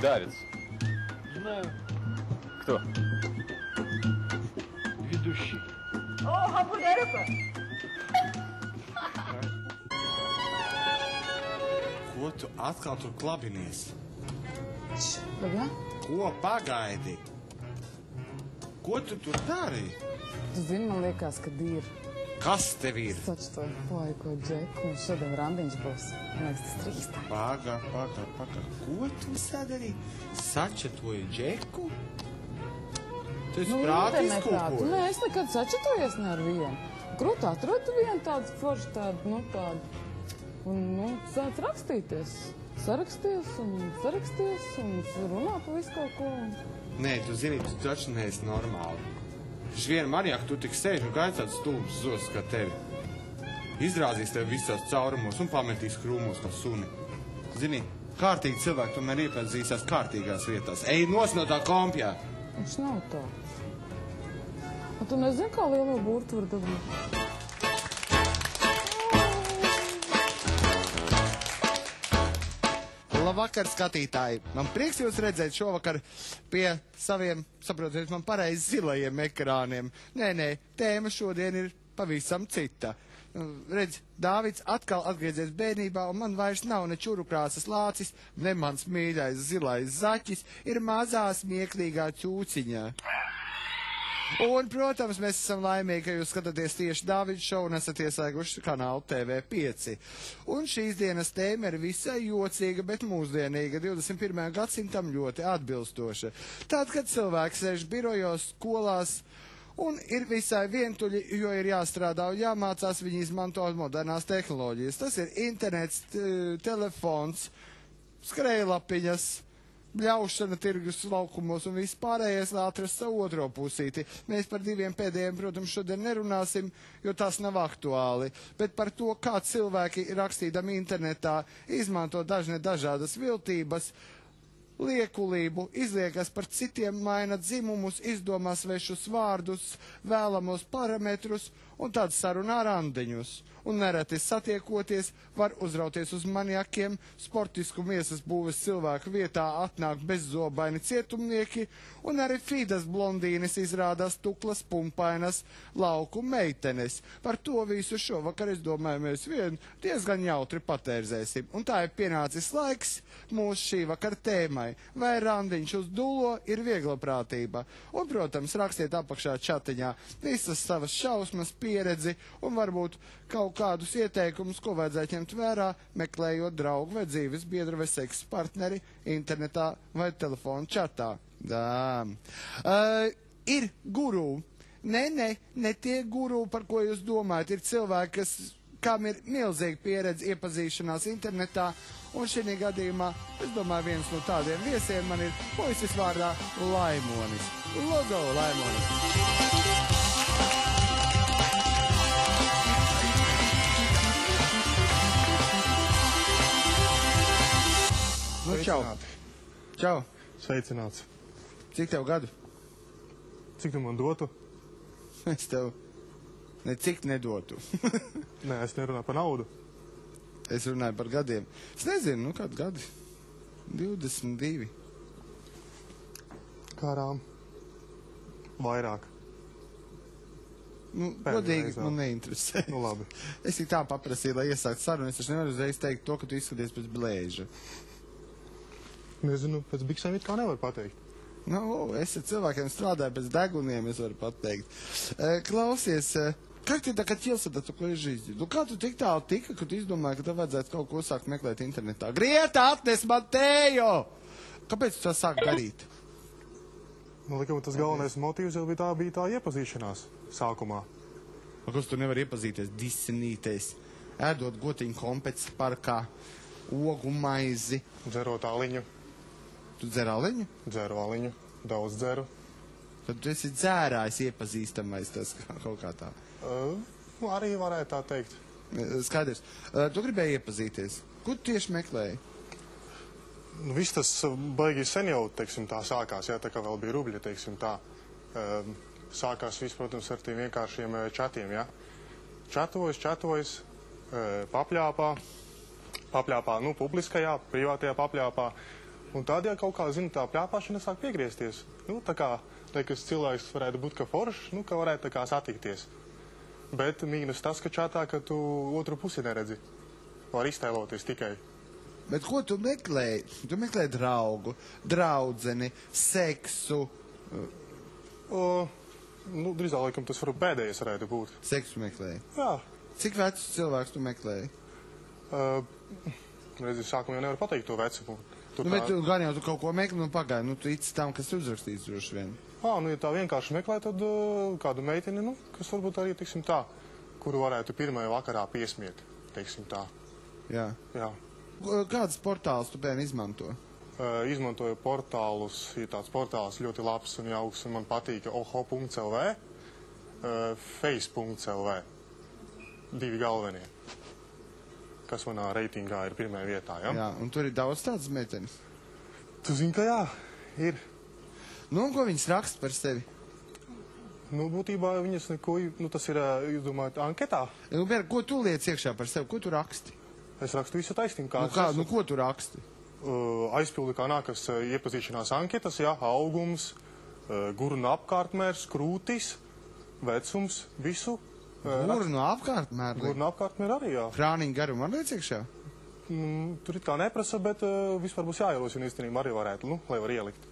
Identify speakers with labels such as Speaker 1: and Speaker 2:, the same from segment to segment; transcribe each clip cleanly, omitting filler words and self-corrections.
Speaker 1: давится?
Speaker 2: Знаю.
Speaker 1: Кто?
Speaker 2: Ведущий.
Speaker 3: O, hamburgerupa!
Speaker 4: Ko tu atkal tur klabinies?
Speaker 5: Pagā?
Speaker 4: Ko pagaidi? Ko tu tur dari?
Speaker 5: Tu zini, man liekas, ka ir.
Speaker 4: Kas tev ir?
Speaker 5: Taču to paiko Džeku, un šodien randiņš būs. Man liekas, tas trīstā.
Speaker 4: Paga. Ko tu sadari? Sačatoji Džeku? Tu esi prātis kaut ko?
Speaker 5: Nē, es nekad sačatojies ne ar vienu. Grūti atrodu vienu tādu foršu tādu, tādu. Un, sāc rakstīties. Saraksties un runā pa visu kaut ko.
Speaker 4: Nē, tu zini, tu taču neesi normāli. Viņš vien manijāk, tu tik sēž un gaida tāds stulbs zos kā tevi. Izrāzīs tevi visās caurumos un pametīs krūmos kā suni. Zini, kārtīgi cilvēki tomēr iepazīstās kārtīgās vietās. Ej, nos no tā kompjā!
Speaker 5: Viņš nav tā. Un tu nezini, kā lielo burtu var dabūt?
Speaker 4: Labvakar, skatītāji! Man prieks jūs redzēt šovakar pie saviem, saprotiet, man pareizi zilajiem ekrāniem. Nē, tēma šodien ir pavisam cita. Redz, Dāvids atkal atgriezies bērnībā, un man vairs nav ne čurukrāsas lācis, ne mans mīļais zilais zaķis, ir mazā smieklīgā ķūciņā. Un, protams, mēs esam laimīgi, ka jūs skatāties tieši Dāvida šovu un esat ieslēguši kanālu TV5. Un šīs dienas tēma ir visai jocīga, bet mūsdienīga, 21. gadsimtam ļoti atbilstoša. Tad, kad cilvēki sēž birojos, skolās un ir visai vientuļi, jo ir jāstrādā un jāmācās, viņi izmanto modernās tehnoloģijas. Tas ir internets, telefons, skrejlapiņas, bļaušana tirgus laukumos un viss pārējais, lai atrastu savu otro pusīti. Mēs par diviem pēdējiem, protams, šodien nerunāsim, jo tas nav aktuāli. Bet par to, kā cilvēki rakstīdami internetā izmanto dažādas viltības, liekulību, izliekas par citiem, maina dzimumus, izdomā svešus vārdus, vēlamos parametrus un tad sarunā randiņus. Un nereti satiekoties, var uzrauties uz maniakiem, sportisku miesas būves cilvēku vietā atnāk bezzobaini cietumnieki, un arī Fidas blondīnes izrādās tuklas pumpainas lauku meitenes. Par to visu šovakar, es domāju, mēs vien diezgan jautri patērzēsim. Un tā ir pienācis laiks mūsu šī vakar tēmai. Vai randiņš uz dulo ir vieglaprātība? Un, protams, rakstiet apakšā čatiņā visas savas šausmas, pieredzi un varbūt kaut kādus ieteikumus, ko vajadzētu ņemt vērā, meklējot draugu vai dzīves biedru vai seksa partneri internetā vai telefonu čatā. Ir guru. Ne tie guru, par ko jūs domājat. Ir cilvēki, kam ir milzīga pieredze iepazīšanās internetā, un šī gadījumā, es domāju, viens no tādiem viesiem man ir puisis vārdā Laimonis. Logo Laimonis. Nu, čau. Čau.
Speaker 6: Sveicināts.
Speaker 4: Cik tev gadu?
Speaker 6: Cik tu man dotu?
Speaker 4: Es tev necik nedotu.
Speaker 6: Nē, es nerunāju par naudu.
Speaker 4: Es runāju par gadiem. Es nezinu, kādi gadi. 22.
Speaker 6: Kārām. Vairāk.
Speaker 4: Nu, godīgi man neinteresē.
Speaker 6: Nu, labi.
Speaker 4: Es tik tā paprasīju, lai iesākt sarunu. Es taču nevaru uzreiz teikt to, ka tu izskaties pēc blēža.
Speaker 6: Nezinu, pēc biksēm it kā nevar pateikt.
Speaker 4: Nu, es ar cilvēkiem strādāju pēc deguniem, es varu pateikt. Klausies, как ты докатился до такой жизни? Nu, kā tu tik tālu tika, ka tu izdomāji, ka tev vajadzētu kaut ko sākt meklēt internetā? Grieta, atnes man tējo! Kāpēc tu tā sāk darīt?
Speaker 6: Man likam, tas galvenais motīvs jau bija tā iepazīšanās sākumā.
Speaker 4: Kas tu nevar iepazīties, disenīties, ēdot gotiņu kompets parkā, ogu maizi.
Speaker 6: Dzerot aliņu.
Speaker 4: Tu dzer aliņu?
Speaker 6: Dzeru aliņu, daudz dzeru.
Speaker 4: Tad tu esi dzērājs iepazīstamais, tas kaut kā tā.
Speaker 6: Arī varētu tā teikt.
Speaker 4: Skaidrs. Tu gribēji iepazīties. Ko tu tieši meklēji?
Speaker 6: Nu, viss tas baigi sen jau, teiksim, tā sākās, jā, tā kā vēl bija rubļi, teiksim, tā. Sākās viss, protams, ar tiem vienkāršiem čatiem, jā. Čatojas, papļāpā, nu, publiskajā, privātajā papļāpā. Un tad, ja kaut kā, zini, tā pļāpāšana sāk piegriezties. Nu, tā kā, liekas, cilvēks varētu būt kā foršs, nu, ka varētu tā kā satikties. Bet mīnus tas, ka čatā, ka tu otru pusi neredzi. Var iztēloties tikai.
Speaker 4: Bet ko tu meklēji? Tu meklēji draugu, draudzeni, seksu.
Speaker 6: Nu, drīzāk, laikam, tas varu pēdējais varētu būt.
Speaker 4: Seksu meklēji.
Speaker 6: Jā.
Speaker 4: Cik vecus cilvēkus tu meklēji?
Speaker 6: Redzi, sākumā jau nevar pateikt to vecumu.
Speaker 4: Nu, bet tu gan jau tu kaut ko meklē, nu pagaidi, nu tu ici tam, kas uzrakstīts droši vien.
Speaker 6: Nu, ja tā vienkārši meklē, tad kādu meiteni, nu, kas varbūt arī, teiksim tā, kuru varētu pirmajā vakarā piesmiet, teiksim tā.
Speaker 4: Jā.
Speaker 6: Jā.
Speaker 4: Kādas portālus tu bērni izmanto?
Speaker 6: Izmantoju portālus, ir tāds portāls ļoti labs un jauks, un man patīk oho.lv, face.lv, divi galvenie, kas manā reitingā ir pirmajā vietā, ja?
Speaker 4: Jā, un tur ir daudz tādas meitenes.
Speaker 6: Tu zini, ka jā, ir.
Speaker 4: Nu, un ko viņas raksta par sevi?
Speaker 6: Nu, būtībā viņas neko, nu, tas ir, jūs domājat, anketā.
Speaker 4: Nu, bērni, ko tu liec iekšā par sevi? Ko tu raksti?
Speaker 6: Es rakstu visu taisnību,
Speaker 4: Nu, ko tu raksti?
Speaker 6: Aizpildi kā nākas iepazīšanās anketas, jā, augums, gurnu apkārtmērs, krūtis, vecums, visu.
Speaker 4: Gurnu apkārtmēri?
Speaker 6: Gurnu apkārtmēri arī, jā.
Speaker 4: Krāniņu garumu var liec iekšā?
Speaker 6: Tur it kā neprasa, bet vispār būs jāierosina īstenībā arī varētu, nu, lai var ielikt.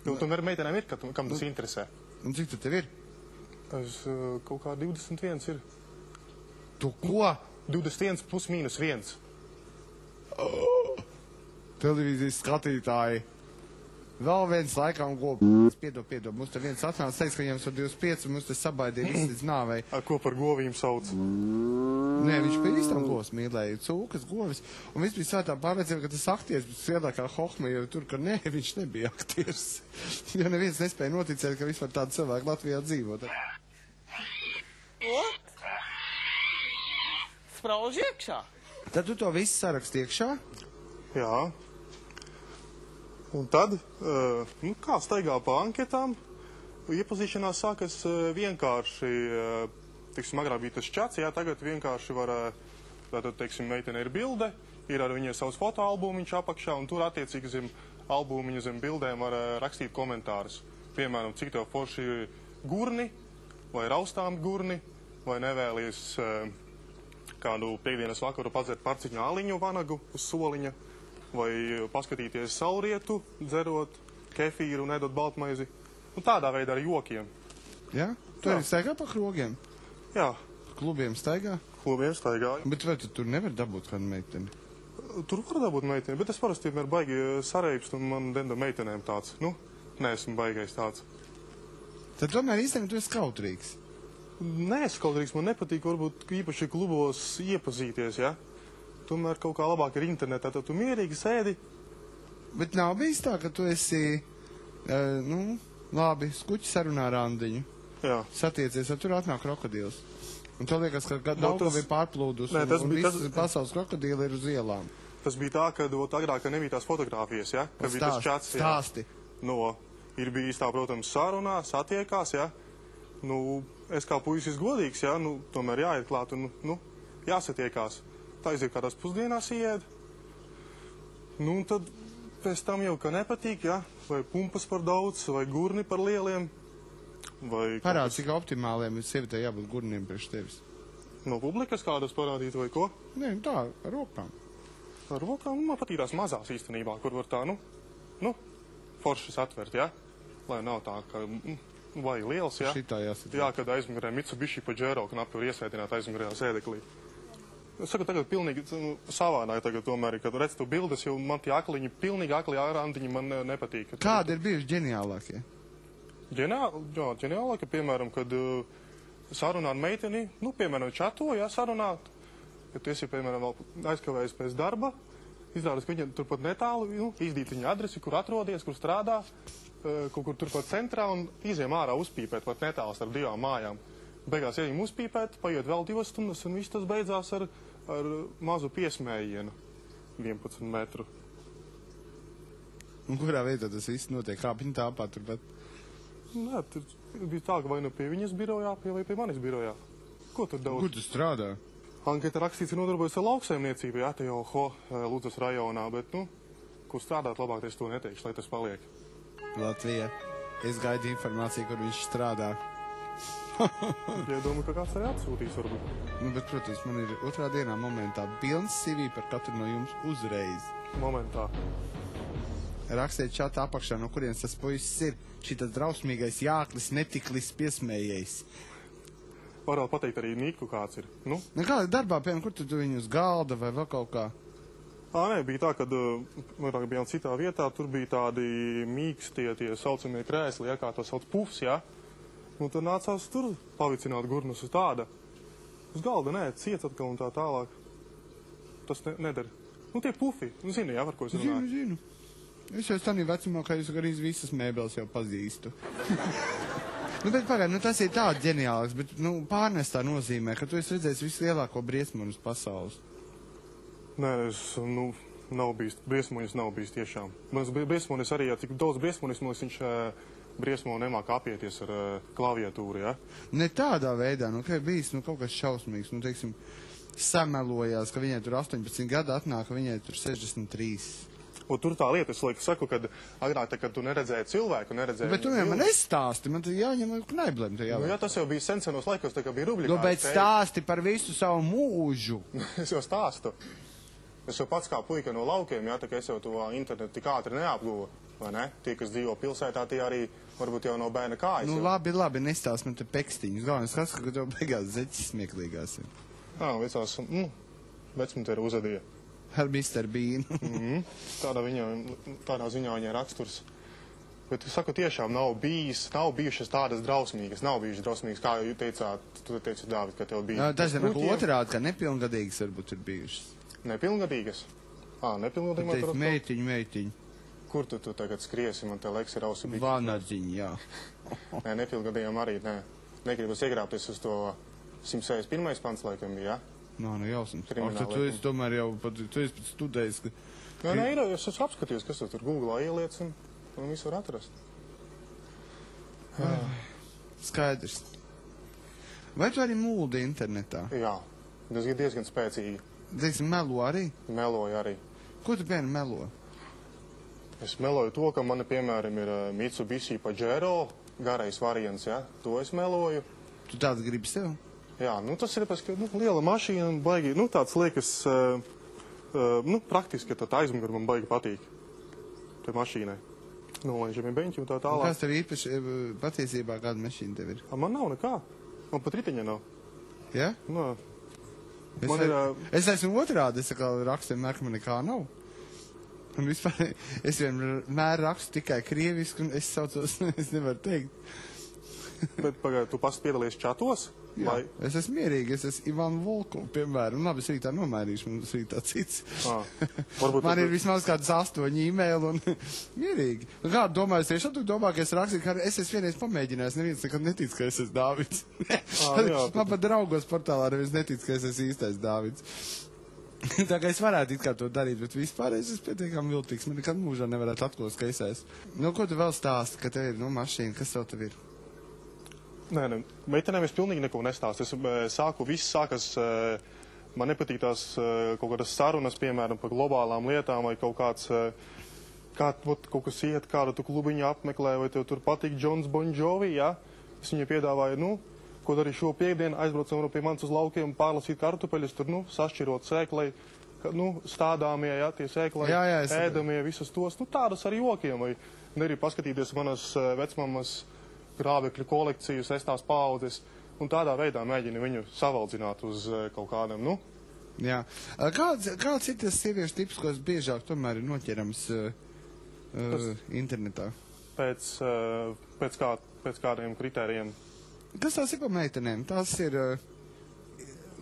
Speaker 6: Tomēr meitenēm ir, kam tas interesē.
Speaker 4: Un cik tu tev ir?
Speaker 6: Es kaut kā 21 ir.
Speaker 4: Tu ko?
Speaker 6: 21 plus mīnus 1.
Speaker 4: Televīzijas skatītāji. Vēl viens laikam, ko piedod. Mums te viens atnāca, teica, ka viņam ir 25, un mums te sabaidīja visi līdz nāvei.
Speaker 6: Ko par govīm sauc?
Speaker 4: Nē, viņš pie visam govs mīlēja, cūkas, govis. Un viss bija svētā pārliecība, ka tas aktieris bija sviedākā hohma, jo tur, ka nē, viņš nebija aktieris. Jo neviens nespēja noticēt, ka vispār tādu cilvēku Latvijā dzīvot.
Speaker 2: Sprauž iekšā.
Speaker 4: Tad tu to visu saraksti iekšā?
Speaker 6: Jā. Un tad, nu, kā staigā pa anketām, iepazīšanās sākas vienkārši, teiksim, agrāk bija tas čats, jā, tagad vienkārši var, tātad, teiksim, meitene ir bilde, ir ar viņai savs fotoalbumiņš apakšā, un tur attiecīgi zem albumiņa, zem bildēm var rakstīt komentārus. Piemēram, cik tev forši gurni, vai raustām gurni, vai nevēlies kādu piekdienas vakaru padzert parciņu aliņu vanagu uz soliņa, vai paskatīties saulrietu, dzerot kefīru un ēdot baltmaizi. Un tādā veidā ar jokiem.
Speaker 4: Jā? Tu arī staigā pa krogiem?
Speaker 6: Jā.
Speaker 4: Klubiem staigā?
Speaker 6: Klubiem staigā.
Speaker 4: Bet vai tu tur nevar dabūt kādu meiteni?
Speaker 6: Tur var dabūt meiteni, bet es parasti vienmēr baigi sareipst un man denda meitenēm tāds. Nu, neesmu baigais tāds.
Speaker 4: Tad tomēr īstenībā tu esi kautrīgs.
Speaker 6: Nē, kautrīgs man nepatīk, varbūt īpaši klubos iepazīties, ja? Tomēr kaut kā labāk ir internetā, tad tu mierīgi sēdi. Bet
Speaker 4: nav bijis tā, ka tu esi, labi, skuķi sarunā ar Andiņu.
Speaker 6: Jā.
Speaker 4: Satiecies, tad tur atnāk krokodils. Un tev liekas, ka Daugava ir pārplūdus, un visi pasaules krokodili ir uz ielām.
Speaker 6: Tas bija tā, kad agrāk nebija tās fotogrāfijas, ja? Kad bija tas čats, ja?
Speaker 4: Stāsti.
Speaker 6: No, ir bijis tā, protams, sarunā, satiekās, ja? Nu, es kā puisis godīgs, ja? Nu, tomēr jāiet klāt un, nu, jāsatiekās. Tā aiziet kādās pusdienās ied. Nu, un tad pēc tam jau, ka nepatīk, ja? Vai pumpas par daudz, vai gurni par lieliem.
Speaker 4: Parād, cik optimāliem sievietē jābūt gurniem priekš tevis.
Speaker 6: No publikas kādas parādīt vai ko?
Speaker 4: Nē, tā, ar rokām.
Speaker 6: Ar rokām, man patīkās mazās īstenībā, kur var tā, nu, foršas atvert, ja? Lai nav tā, ka, vai liels, ja?
Speaker 4: Šitā jāsat.
Speaker 6: Jā, kad aizmugurē Mitsubishi Pajero knapi var iesēdināt aizmugurējā sēdeklī. Es saku, tagad pilnīgi savādāk tagad tomēr, kad redz tu bildes, jo man tie akliņi, pilnīgi akli ārandiņi man nepatīk.
Speaker 4: Kādi ir bijuši ģeniālākie?
Speaker 6: Ģeniālākie, piemēram, kad sarunā ar meiteni, nu, piemēram, čato, ja, sarunāt, kad tu esi, piemēram, aizkavējis pēc darba, izrādās, ka viņa turpat netālu, nu, izdīt viņa adresi, kur atrodies, kur strādā, kaut kur turpat centrā un iziem ārā uzpīpēt pat netālu starp divām mājām. Beigās ejam uzpīpēt, paiet vēl 2 stundas, un viss tas beidzās ar mazu piesmējienu 11 metru.
Speaker 4: Un kurā veidā tas viss notiek? Kāpiņu tāpā turpat?
Speaker 6: Nē, tur bija tā, ka vai nu pie viņas birojā, vai pie manis birojā. Ko tur daudz?
Speaker 4: Kur tu strādā?
Speaker 6: Anketa rakstīts ir nodarbojas ar lauksaimniecību, jā, te jau Lūdzas rajonā, bet, nu, Kur strādāt labāk, es to neteikšu, lai tas paliek.
Speaker 4: Latvija. Es gaidu informāciju, kur viņš strādā.
Speaker 6: Ja domāju, ka kāds arī atsūtīs varbūt.
Speaker 4: Nu, bet, protams, man ir otrā dienā momentā pilns CV par katru no jums uzreiz.
Speaker 6: Momentā.
Speaker 4: Rakstiet čatā apakšā, no kurienes tas puisis ir. Šitas drausmīgais Jāklis netiklis piesmējējs.
Speaker 6: Var vēl pateikt arī Niku kāds ir. Nu?
Speaker 4: Kāda darbā, piemēram, kur tu viņu uz galda vai vēl kaut kā?
Speaker 6: Nē, bija tā, kad bijām citā vietā, tur bija tādi mīkstie, tie saucamie krēsli, ja, kā to sauc pufs, ja. Nu, tad nācās tur pavicināt gurnus uz tāda. Uz galda, nē, ciets atkal un tā tālāk. Tas nedara. Nu, tie pufi, nu, zini, jā, par ko es runāju.
Speaker 4: Zinu. Es jau tādā vecumā, kā jūs arī visas mēbeles jau pazīstu. Nu, bet pagaid, nu, tas ir tā ģeniāls, bet, nu, pārnestā nozīmē, ka tu esi redzējis vislielāko briesmoni uz pasaules.
Speaker 6: Nē, nav bijis, briesmonis nav bijis tiešām. Mans briesmonis arī, ja cik daudz briesmonis, viņš briesmo nemāk apieties ar klaviatūru, ja?
Speaker 4: Ne tādā veidā, nu, ka ir bijis, nu, kaut kas šausmīgs, nu, teiksim, samelojās, ka viņai tur 18 gadi atnāk, ka viņai tur 63.
Speaker 6: Un tur tā lieta, es laiku saku, kad agrāk, kad tu neredzēji cilvēku, neredzēji...
Speaker 4: Bet tu man nestāsti, man tad jāņem knaiblēm te jāvēl.
Speaker 6: Nu, jā, tas jau bija senos laikos, tā kā bija rubļi.
Speaker 4: Nu, bet stāsti par visu savu mūžu.
Speaker 6: Es jau stāstu. Es jau pats kā puika no laukiem, jā, tā kā es jau to internetu tik ātri neapguvu, vai ne? Tie, kas dzīvo pilsētā, tie arī varbūt jau no bērna kājas.
Speaker 4: Nu, labi, man te pekstiņus. Galvenais, kas, ka tev beigās zeķis smieklīgās ir.
Speaker 6: Vecās, vecmute ir uzadīja.
Speaker 4: Ar Mr. Bean.
Speaker 6: Tādā ziņā viņa raksturs. Bet es saku, tiešām nav bijušas tādas drausmīgas, kā jūs teicāt, tu teici, Dāvid, ka tev bija...
Speaker 4: Tas ir otrādi, ka nepilngadīgas varbūt ir bijušas.
Speaker 6: Nepilngadīgas? Nepilngadīgas.
Speaker 4: Tu teici meitiņu.
Speaker 6: Kur tu tagad skriesi, man te leks ir ausu biķi?
Speaker 4: Vanadziņa, jā.
Speaker 6: Nē, nepilngadījām arī, nē. Negribas iegrāpties uz to 161. pants, laikam, jā?
Speaker 4: Nu jausmas. Tu esi tomēr jau, tu esi pat studējis, ka...
Speaker 6: Nē, es esmu apskatījis, kas tur Googlā ieliec un visu var atrast.
Speaker 4: Skaidrs. Vai tu arī mūldi internetā?
Speaker 6: Jā, tas ir diezgan spēcīgi.
Speaker 4: Teiksim, melo arī?
Speaker 6: Meloju arī.
Speaker 4: Ko tu, piemēram, melo?
Speaker 6: Es meloju to, ka man, piemēram, ir Mitsubishi Pajero, garais variants, ja? To es meloju.
Speaker 4: Tu tāds gribi sev?
Speaker 6: Jā, nu tas ir pēc, ka liela mašīna un baigi, tāds liekas, praktiski, ka tā aizmugura man baigi patīk. Te mašīnai. Nolaižamie beņķi un tā tālāk.
Speaker 4: Un kas tev īpaši patiesībā kāda mašīna tev ir?
Speaker 6: Man nav nekā. Man pat riteņa nav.
Speaker 4: Ja?
Speaker 6: Nā.
Speaker 4: Es esmu otrādi, es rakstu vienmēr, ka man nekā nav. Un vispār, es vienmēr rakstu tikai krievisku, un es saucos, es nevaru teikt.
Speaker 6: Bet pagaid, tu pats piedalies čatos?
Speaker 4: Jā, es esmu mierīgi, es esmu Ivan Volko, piemēram. Labi, es rītā nomainīšu, man rītā cits. Man ir vismaz kādas 8 e-maili un mierīgi. Un kā domāju, tieši tu domā, ka es rakstīju, ka es esmu vienreiz pamēģinājis, neviens nekad netic, ka es esmu Dāvids. Man pat draugos portālā neviens netic, ka es esmu īstais Dāvids. Tā kā es varētu it kā to darīt, bet vispār es esmu pietiekami viltīgs. Man nekad mūžā nevarētu atklāt, ka es esmu. Nu, ko tu vēl stāsti, ka tev ir, mašīna, kas tev ir?
Speaker 6: Nē, meitenēm es pilnīgi neko nestāstu. Viss sākas, man nepatīk tās kaut kādas sarunas, piemēram, par globālām lietām, vai kaut kāds, kaut kas iet, kādu tu klubiņu apmeklē, vai tev tur patīk Džons Bon Jovi, jā? Es viņai piedāvāju, ko darī šo piekdienu, aizbraucam pie manis uz laukiem, pārlasīt kartupeļus, tur, sāšķirot sēklai, stādāmie, jā, tie sēklai, ēdamie, visas tos, tādas ar jokiem, vai arī paskatīties manas vecmammas grābekļu kolekciju, 6. paaudzes, un tādā veidā mēģina viņu savaldzināt uz kaut kādam,
Speaker 4: Jā. Kāds ir tas sieviešu tips, ko biežāk tomēr ir noķerams internetā?
Speaker 6: Pēc kādiem kritērijiem.
Speaker 4: Kas tās ir pa meitenēm? Tās ir,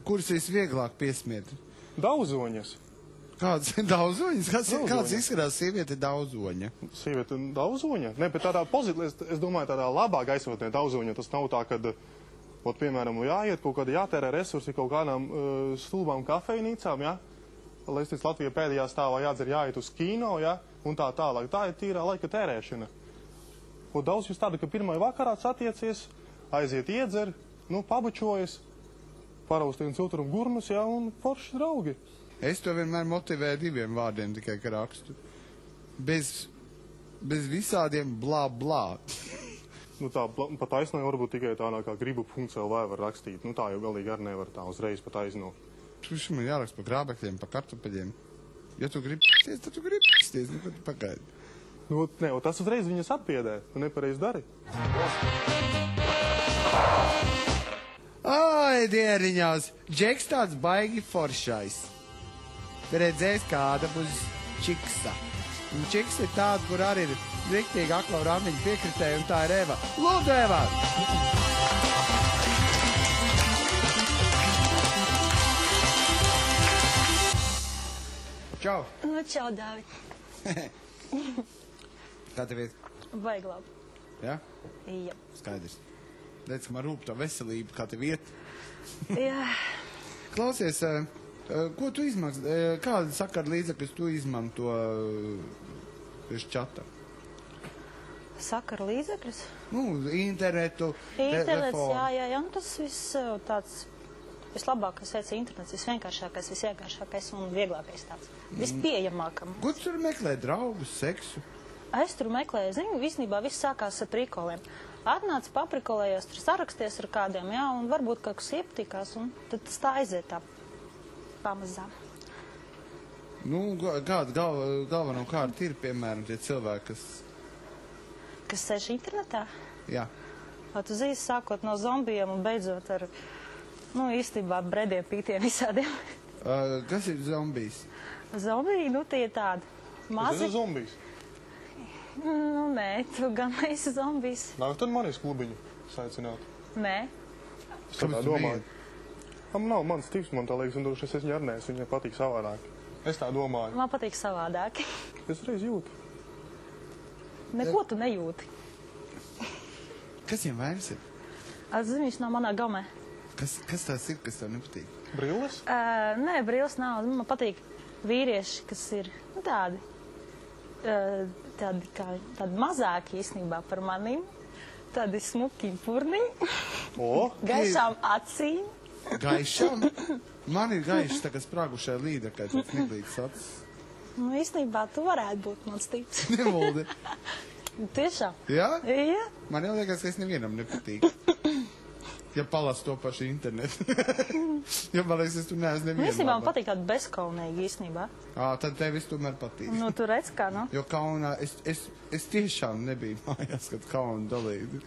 Speaker 4: kuras visvieglāk piesmiet?
Speaker 6: Daudzoņas.
Speaker 4: Kādas ir daudzoņas? Kāds izskatās sieviete daudzoņa?
Speaker 6: Sieviete daudzoņa? Ne, bet tādā pozitīvā, es domāju, tādā labā gaisotnē daudzoņa. Tas nav tā, kad, piemēram, jāiet kaut kāda jātērē resursi kaut kādām stulbām kafejnīcām, jā? Lai es teicu, Latvijā pēdējā stāvā jādzer jāiet uz kino, jā? Un tā tālāk. Tā ir tīrā laika tērēšana. Un daudz jūs tāda, ka pirmai vakarā satiecies, aiziet iedzer, pabučojas, paraust viens otram gurnus, jā, un forši draugi.
Speaker 4: Es to vienmēr motivēju 2 vārdiem tikai, ka rakstu. bez visādiem blā blā.
Speaker 6: Nu tā, pa taisnai varbūt tikai tādā kā gribu.lv var rakstīt. Nu tā jau galīgi arī nevar tā uzreiz pa taisno.
Speaker 4: Šis man jāraksta pa grābekļiem, pa kartupeļiem. Ja tu gribi pisties, tad tu gribi pisties. Nu, tad pagaidi.
Speaker 6: Nu, ne, tas uzreiz viņas atpiedē. Tu nepareiz dari.
Speaker 4: Ai, dieriņās, Džeks tāds baigi foršais. Redzēs, kāda būs Čiksa. Un Čiks ir tāda, kur arī ir riktīgi akla randiņa piekritēja, un tā ir Eva. Lūdzu, Eva! Čau!
Speaker 1: Nu, čau, Dāvid.
Speaker 4: Kā tev iet?
Speaker 1: Baigi labi.
Speaker 4: Ja?
Speaker 1: Jā.
Speaker 4: Skaidrs. Redz, ka man rūp tā veselība, kā tev iet.
Speaker 1: Jā.
Speaker 4: Klausies, ko tu izmanto, kāda sakara līdzekļus tu izmanto priekš čata?
Speaker 1: Sakara līdzekļus?
Speaker 4: Nu, internetu,
Speaker 1: Internets,
Speaker 4: telefonu.
Speaker 1: jā. Nu, tas viss tāds vislabākais veids internets, visvienkāršākais, visvienkāršākais un vieglākais tāds. Vispieejamākam.
Speaker 4: Ko tu tur meklē? Draugus, seksu?
Speaker 1: Es tur meklēju, zinu, visnībā viss sākās ar prikoliem. Atnāc, paprikolējos, tur saraksties ar kādiem, jā, un varbūt kaut kas iepatīkās, un tad tas tā aiziet tā pamazām.
Speaker 4: Nu, kāda galvenokārt ir, piemēram, tie cilvēki,
Speaker 1: Kas sēž internetā?
Speaker 4: jā.
Speaker 1: Vai tu zini, sākot no zombijiem un beidzot ar, nu, īstenībā brediem, pītiem visādiem.
Speaker 4: Kas ir zombijs?
Speaker 1: Zombiji, nu, tie ir tādi
Speaker 6: Tas
Speaker 1: mazi.
Speaker 6: ir zombijs.
Speaker 1: Nu, nē, tu gan esi zombijs.
Speaker 6: Nav tad manis klubiņu saicināt.
Speaker 1: Nē.
Speaker 6: Es tā
Speaker 4: Kāpēc tu
Speaker 6: domāju. Man nav mans tips, man tā liekas, un droši es viņu arnēs, viņai patīk savādāk. Es tā domāju.
Speaker 1: Man patīk savādāk.
Speaker 6: Es reiz jūtu.
Speaker 1: Neko tu nejūti.
Speaker 4: Kas viņam vairs ir?
Speaker 1: Zini, viņš nav manā gamē.
Speaker 4: Kas tās ir, kas tev nepatīk?
Speaker 6: Brilles?
Speaker 1: Nē, brīvs nav. Man patīk vīrieši, kas ir nu, tādi mazāki īstenībā par maniem. Tādi smuki purniņi,
Speaker 6: O,
Speaker 1: gaišām acīm.
Speaker 4: Gaišam? Man ir gaišs, tā kā sprāgušai līdekai, tāds neglīts acis.
Speaker 1: Nu, īstenībā tu varētu būt mans tips.
Speaker 4: Nemuldi.
Speaker 1: Tiešām.
Speaker 4: Jā?
Speaker 1: Jā.
Speaker 4: Man jau liekas, ka es nevienam nepatīk. Ja palas to pašu internetu. Ja man liekas, es tu neesmu nevienam.
Speaker 1: Īstenībā man patīk tāda bezkaunīga īstenībā.
Speaker 4: Tad tev viss tomēr patīk.
Speaker 1: Nu, tu redz kā, nu?
Speaker 4: Jo kaunā, es tiešām nebiju mājās, kad kaunu dalīju.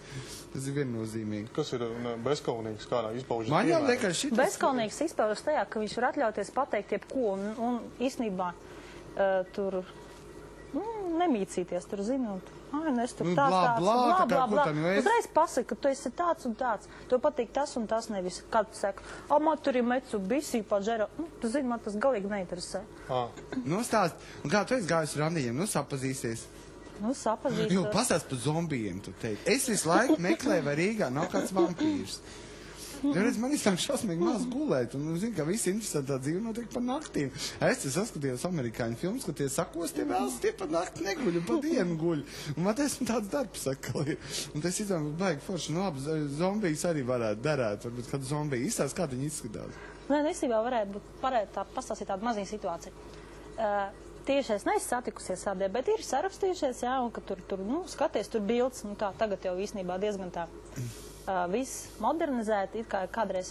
Speaker 4: Tas ir viennozīmīgi.
Speaker 6: kas ir bezkaunīgs, kādā izpaužas?
Speaker 4: Man jau liekas, šitas...
Speaker 1: Bezkaunīgs izpaužas tajā, ka viņš var atļauties pateikt jebko un īstenībā tur nemīcīties, tur zinot. Ai, es tur
Speaker 4: Nu, blā, tā kā kur tam jau es?
Speaker 1: Uzreiz pasaka, ka tu esi tāds un tāds. Tev patīk tas un tas nevis. Kā tu saka, man tur ir Mitsubishi Pajero. Tu zini, man tas galīgi neinteresē.
Speaker 4: Nu, stāst, un kā tu esi gājis ar randījiem, nu, sapazīsies.
Speaker 1: Nu, sapazīstos.
Speaker 4: Jo, pastāst par zombijiem, tu teici. Es visu laiku meklēju, vai Rīgā nav kāds vampīrs. Jo, redz, man ir šausmīgi maz gulēt, un, zini, ka visi interesantā dzīve notiek pa naktīm. Es te saskatījos amerikāņu filmas, ka tie sakos, tie vēlas, tie pa nakti neguļ, un pa dienu guļ. Un man esmu tāds darbs, saka, un tas izdomā, baigi forši, nu, labi, zombijas arī varētu darēt, varbūt kādu zombiju izstāst, kā viņi izskatās.
Speaker 1: Nē, nesībā varētu tā pastāstīt tādu maziņu situāciju. Tieši es neesmu satikusies tādiem, bet ir sarakstījušies, jā, un ka tur, nu, skaties, tur bildes, nu tā, tagad jau īstenībā diezgan tā viss modernizēti, it kā kādreiz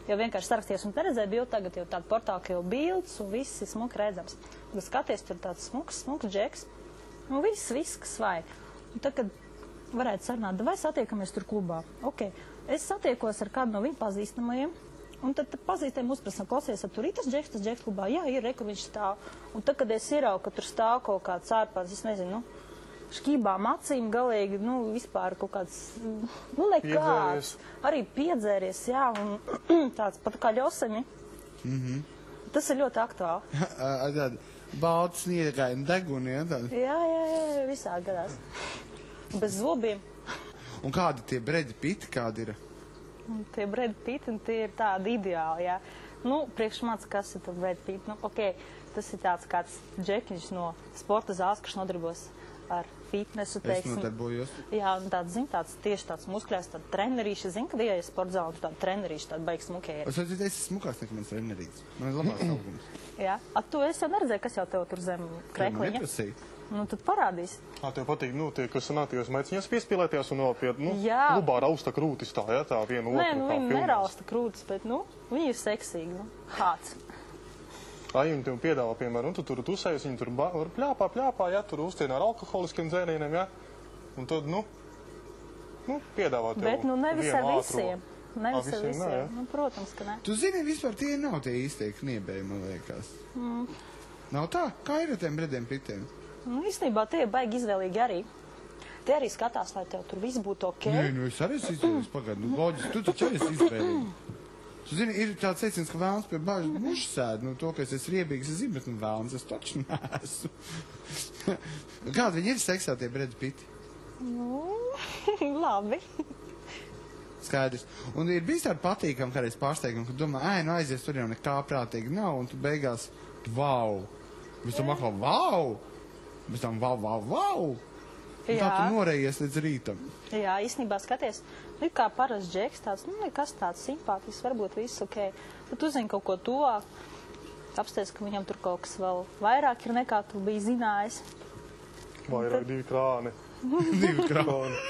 Speaker 1: jau vienkārši sarakstījies un neredzēja bildi, tagad jau tāda portāla, ka jau bildes un viss ir smuki redzams. Kad skaties, tur tāds smuks džeks, un viss, kas vajag. Un tad, kad varētu sarunāt, vai satiekamies tur klubā. Ok, es satiekos ar kādu no viņu pazīstamajiem, un tad pazīstiem uzprasam, klausies, tur ir tas džeks klubā, jā, ir, kur viņš stāv. Un tad, kad es ieraugu, ka tur stāv kaut kāds ārpāds, es nezinu, šķībām acīm galīgi, nu, vispār kaut kāds, nu, nekāds. Arī piedzēries, jā, un tāds pat kā ļoseņi. Tas ir ļoti aktuāli.
Speaker 4: Tāda balta sniedagaina deguni, ja, tāda.
Speaker 1: Jā, visādi gadās. Bez zobiem.
Speaker 4: Un kādi tie bredi piti, kādi ir?
Speaker 1: Un tie bredi piti, un tie ir tādi ideāli, jā. Nu, priekš mans, kas ir tā bredi piti? Nu, ok, tas ir tāds kāds džekiņš no sporta zāles, kas nodarbos ar fitnesu, teiksim.
Speaker 4: Es nodarbojos.
Speaker 1: Jā, un tāds, zin, tieši tāds muskuļās, tāda trenerīša, zin, kad ieeja sporta zāle, tāda trenerīša, tāda baigs smukēja.
Speaker 4: Es atceru, es esmu smukāks nekā mans trenerīts. Man ir labāks augums.
Speaker 1: Jā, tu esi jau neredzēji, kas jau tev tur zem
Speaker 4: Man
Speaker 1: krekliņa?
Speaker 4: neprasīja.
Speaker 1: Nu, tad parādīs.
Speaker 6: Tev patīk, tie, kas sanāk, tajos maiciņās piespīlēties un vēl pie,
Speaker 1: Jā.
Speaker 6: klubā rausta krūtis tā, ja, tā vienu otru.
Speaker 1: Nē, viņi nerausta krūtis, bet, viņi ir seksīgi, hāts.
Speaker 6: Viņi tev piedāvā, piemēram, tu tur tusējas, viņi tur var pļāpā, ja, tur uzciena ar alkoholiskiem dzērieniem, ja, un tad, piedāvā tev
Speaker 1: bet, nevis ar
Speaker 6: vienu
Speaker 1: visiem. Nevis ar visiem.
Speaker 6: Ne, ja?
Speaker 1: Protams, ka ne.
Speaker 4: Tu zini, vispār tie nav tie īstie kniebēji, man liekas. Nav tā? Kā ir ar tiem brediem pitiem?
Speaker 1: Īstenībā tie ir baigi izvēlīgi arī. Tie arī skatās, lai tev tur viss būtu ok.
Speaker 4: Nē, es arī esmu izvēlīgs pagaidu. Loģiski, tu taču arī esi izvēlīgi. Tu zini, ir tāds teiciens, ka vēlns pie bāžas mušas sēd. To, ka es esmu riebīgs, es zinu, bet vēlns es taču neesmu. Kādi viņi ir seksā tie bredi piti?
Speaker 1: Labi.
Speaker 4: Skaidrs. Un ir bijis tādi patīkami, kādreiz pārsteigumi, ka domā, aizies, tur jau nekā prātīgi nav, un tu beigās, vau. Bez tam atkal, vau. Bez tam, vau. Un tā tu norējies līdz rītam.
Speaker 1: Jā, īstenībā skaties, ir kā parasts džeks tāds, nekas tāds simpātisks, varbūt viss ok. Bet uzzini kaut ko tuvāk, apsties, ka viņam tur kaut kas vēl vairāk ir nekā tu biji zinājis.
Speaker 6: Vairāk 2 krāni.
Speaker 4: 2 krāni.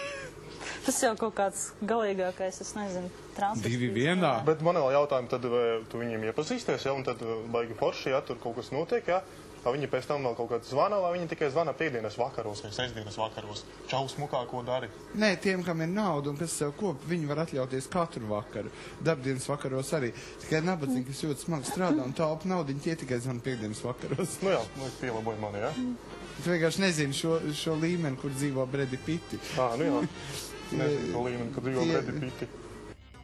Speaker 1: Tas jau kaut kāds galīgākais, es nezinu, transfers.
Speaker 4: 2 vienā.
Speaker 6: Bet man vēl jautājumi, tad tu viņiem iepazīsties, ja, un tad baigi forši, ja, tur kaut kas notiek, ja. Vai viņi pēc tam vēl kaut kāds zvana, vai viņi tikai zvana piekdienas vakaros vai sestdienas vakaros? Čau, smukā, ko dari?
Speaker 4: Nē, tiem, kam ir nauda un kas sev kop, viņi var atļauties katru vakaru. Darbdienas vakaros arī. Tikai nabadzīgi, kas ļoti smagi strādā un taupa naudiņu, tie tikai zvana piekdienas vakaros.
Speaker 6: Nu jā, pielaboja mani, ja?
Speaker 4: Es vienkārši nezinu šo līmeni, kur dzīvo bredi piti.
Speaker 6: Nu jā, nezinu šo līmeni, kur dzīvo bredi piti.